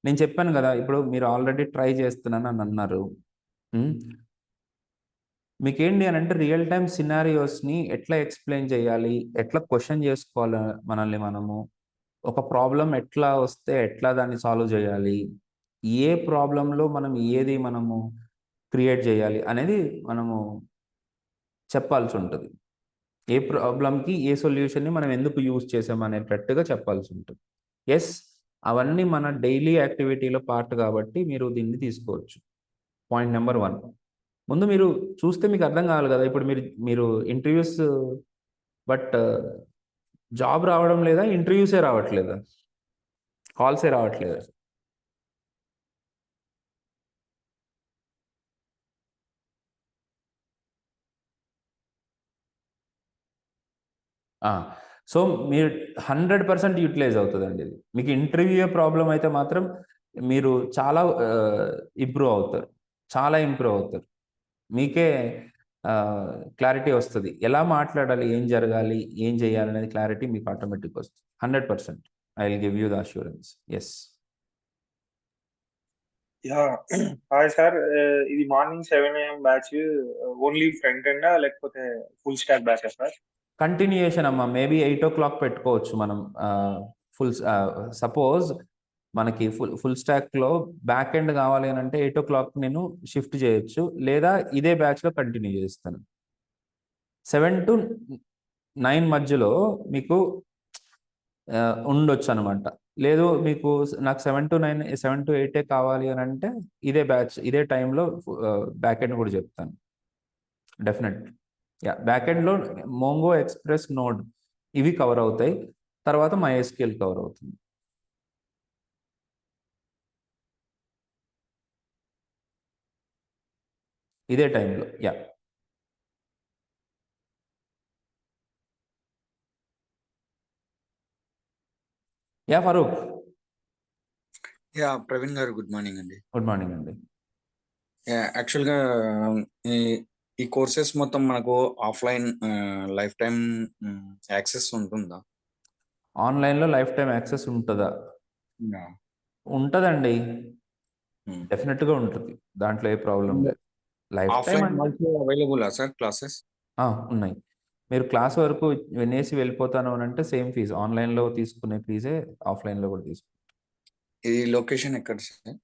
నేను చెప్పాను కదా, ఇప్పుడు మీరు ఆల్రెడీ ట్రై చేస్తున్నాను అని అన్నారు. మీకేంటి అని అంటే రియల్ టైమ్ సినారియోస్ని ఎట్లా ఎక్స్ప్లెయిన్ చేయాలి, ఎట్లా క్వశ్చన్ చేసుకోవాలి మనల్ని మనము, ఒక ప్రాబ్లం ఎట్లా వస్తే ఎట్లా దాన్ని సాల్వ్ చేయాలి, ఏ ప్రాబ్లంలో మనము క్రియేట్ చేయాలి అనేది మనము చెప్పాల్సి ఉంటుంది. ఏ ప్రాబ్లంకి ఏ సొల్యూషన్ని మనం ఎందుకు యూజ్ చేసామనేటట్టుగా చెప్పాల్సి ఉంటుంది. ఎస్, అవన్నీ మన డైలీ యాక్టివిటీలో పార్ట్ కాబట్టి మీరు దీన్ని తీసుకోవచ్చు. Point number 1. ముందు మీరు చూస్తే మీకు అర్థం కావాలి కదా, ఇప్పుడు మీరు ఇంటర్వ్యూస్, బట్ జాబ్ రావడం లేదా, ఇంటర్వ్యూసే రావట్లేదా, కాల్సే రావట్లేదా? సో మీరు 100% యూటిలైజ్ అవుతుందండి ఇది. మీకు ఇంటర్వ్యూ ప్రాబ్లం అయితే మాత్రం మీరు చాలా ఇంప్రూవ్ అవుతారు, చాలా ఇంప్రూవ్ అవుతారు. మీకే క్లారిటీ వస్తుంది, ఎలా మాట్లాడాలి, ఏం జరగాలి, ఏం చేయాలి అనేది క్లారిటీ మీకు ఆటోమేటిక్ వస్తుంది. 100% I will give you the assurance. Yes. Hi sir, ఇది morning 7 AM batch, only front ఎండా లేకపోతే full stack batch sir? Continuation అమ్మా, మేబీ 8 o'clock పెట్టుకోవచ్చు మనం. సపోజ్ మనకి ఫుల్ స్టాక్లో బ్యాక్ ఎండ్ కావాలి అని అంటే 8 o'clock నేను షిఫ్ట్ చేయొచ్చు, లేదా ఇదే బ్యాచ్లో కంటిన్యూ చేస్తాను. 7 to 9 మధ్యలో మీకు ఉండొచ్చు అనమాట. లేదు మీకు నాకు 7 to 9, 7 to 8 కావాలి అని అంటే ఇదే బ్యాచ్, ఇదే టైంలో బ్యాక్ ఎండ్ కూడా చెప్తాను. డెఫినెట్. బ్యాక్ ఎండ్లో మోంగో, ఎక్స్ప్రెస్, నోడ్ ఇవి కవర్ అవుతాయి. తర్వాత MySQL కవర్ అవుతుంది ఇదే టైంలో. ఫరూక్. ప్రవీణ్ గారు, గుడ్ మార్నింగ్ అండి. గుడ్ మార్నింగ్ అండి. యాక్చువల్గా ఈ కోర్సెస్ మొత్తం మనకు ఆఫ్లైన్ లైఫ్ టైం యాక్సెస్ ఉంటుందా? ఆన్లైన్లో లైఫ్ టైం యాక్సెస్ ఉంటుందా? ఉంటుందండి, డెఫినెట్గా ఉంటుంది. దాంట్లో ఏ ప్రాబ్లం లేదు. Life time offline also available sir classes? ఉన్నాయి. మీరు క్లాస్ వరకు వినేసి వెళ్ళిపోతాను అని అంటే సేమ్ ఫీజు, ఆన్లైన్లో తీసుకునే ఫీజే ఆఫ్లైన్లో కూడా తీసుకుంటాం. ఈ లొకేషన్ ఎక్కడ సార్?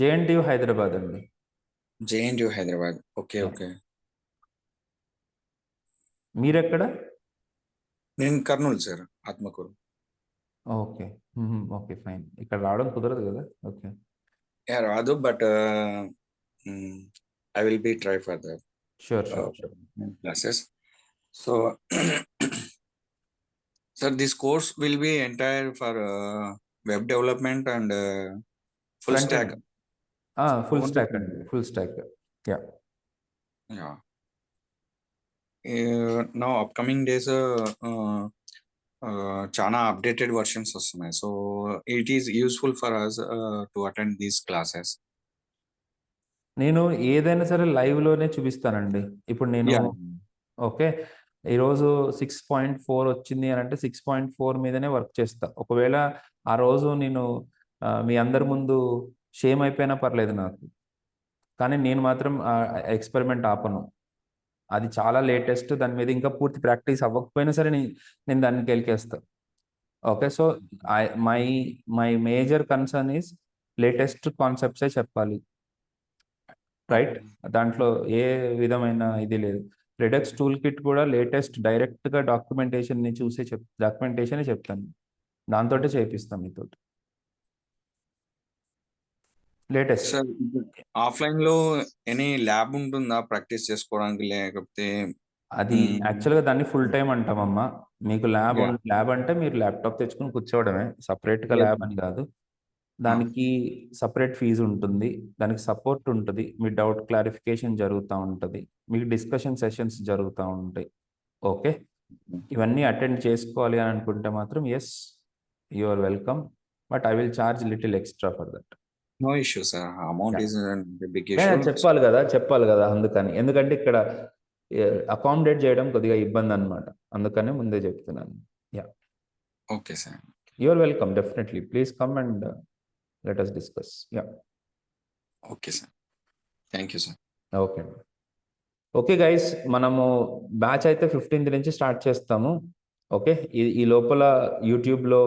JNTU హైదరాబాద్ అండి. JNTU హైదరాబాద్. Okay okay. మీరెక్కడ? నేను Kurnool sir, Atmakur. Okay okay, fine. ఇక్కడ రావడం కుదరదు కదా. ఓకే. రాదు, but I will be try for that. Sure classes. So sir, this course will be entire for web development and full stack. Full stack అండి, full stack. Now upcoming days చాలా updated versions వస్తున్నాయి. So it is useful for us to attend these classes. నేను ఏదైనా సరే లైవ్లోనే చూపిస్తానండి. ఇప్పుడు నేను ఓకే, ఈరోజు 6.4 వచ్చింది అని అంటే 6.4 మీదనే వర్క్ చేస్తా. ఒకవేళ ఆ రోజు నేను మీ అందరి ముందు షేమ్ అయిపోయినా పర్లేదు నాకు, కానీ నేను మాత్రం ఎక్స్పెరిమెంట్ ఆపను. అది చాలా లేటెస్ట్, దాని మీద ఇంకా పూర్తి ప్రాక్టీస్ అవ్వకపోయినా సరే నేను దాన్ని గెలికేస్తా. Okay, so my major concern is latest కాన్సెప్ట్సే చెప్పాలి, రైట్? దాంట్లో ఏ విధమైన ఇది లేదు. రెడక్స్ టూల్ కిట్ కూడా లేటెస్ట్, డైరెక్ట్గా డాక్యుమెంటేషన్ని చూసే డాక్యుమెంటేషనే చెప్తాను, దాంతో చేపిస్తాం మీతో. లేటెస్ట్. సార్ ఆఫ్లైన్ లో ఎనీ ల్యాబ్ ఉంటుందా ప్రాక్టీస్ చేసుకోవడానికి, లేకపోతే అది యాక్చువల్గా దాన్ని ఫుల్ టైం అంటామమ్మా. మీకు ల్యాబ్ Yeah. ల్యాబ్ అంటే మీరు ల్యాప్టాప్ తెచ్చుకుని కూర్చోవడమే, సపరేట్గా Yes. ల్యాబ్ అని కాదు. దానికి సపరేట్ ఫీజు ఉంటుంది, దానికి సపోర్ట్ ఉంటుంది, మీ డౌట్ క్లారిఫికేషన్ జరుగుతూ ఉంటుంది, మీకు డిస్కషన్ సెషన్స్ జరుగుతూ ఉంటాయి. ఓకే, ఇవన్నీ అటెండ్ చేసుకోవాలి అని అనుకుంటే మాత్రం yes, you are welcome, but I will charge little extra for that. No issue sir, amount Yeah. Is big issue. చెప్పాలి కదా అందుకని, ఎందుకంటే ఇక్కడ అకామిడేట్ చేయడం కొద్దిగా ఇబ్బంది అనమాట, అందుకని ముందే చెప్తున్నాను. Okay sir. You are welcome, definitely please come and let us discuss. Okay sir, thank you sir. Okay okay guys, మనము బ్యాచ్ అయితే 15th నుంచి స్టార్ట్ చేస్తాము. ఓకే, ఈ లోపల యూట్యూబ్లో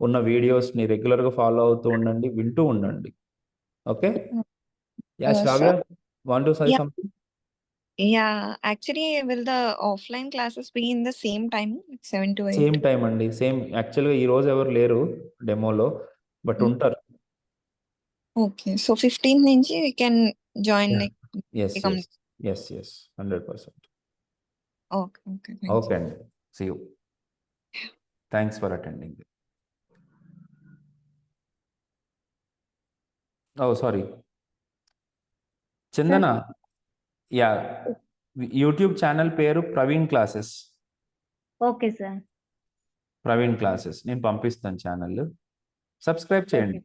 ఉన్న వీడియోస్ని రెగ్యులర్గా ఫాలో అవుతూ ఉండండి, వింటూ ఉండండి. Okay, yeah Shravya, want to say Yeah. Something? Yeah, actually, will the offline classes be in the same time, like 7 to 8? Same time అండి, సేమ్. యాక్చువల్గా ఈ రోజు ఎవరు లేరు డెమోలో, బట్ ఉంటారు. Okay, so 15th నుంచి we can join. Yeah. Like, yes become- yes 100%. Okay, thank you. Okay అండి, see you. Thanks for attending. Oh sorry Chandana, yeah YouTube channel పేరు Praveen classes. Okay sir. Praveen classes నేను పంపిస్తాను ఛానల్, సబ్స్క్రైబ్ చేయండి.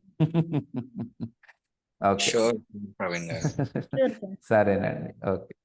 Okay sure Praveen garu. Sure sir. సరేనండి, okay.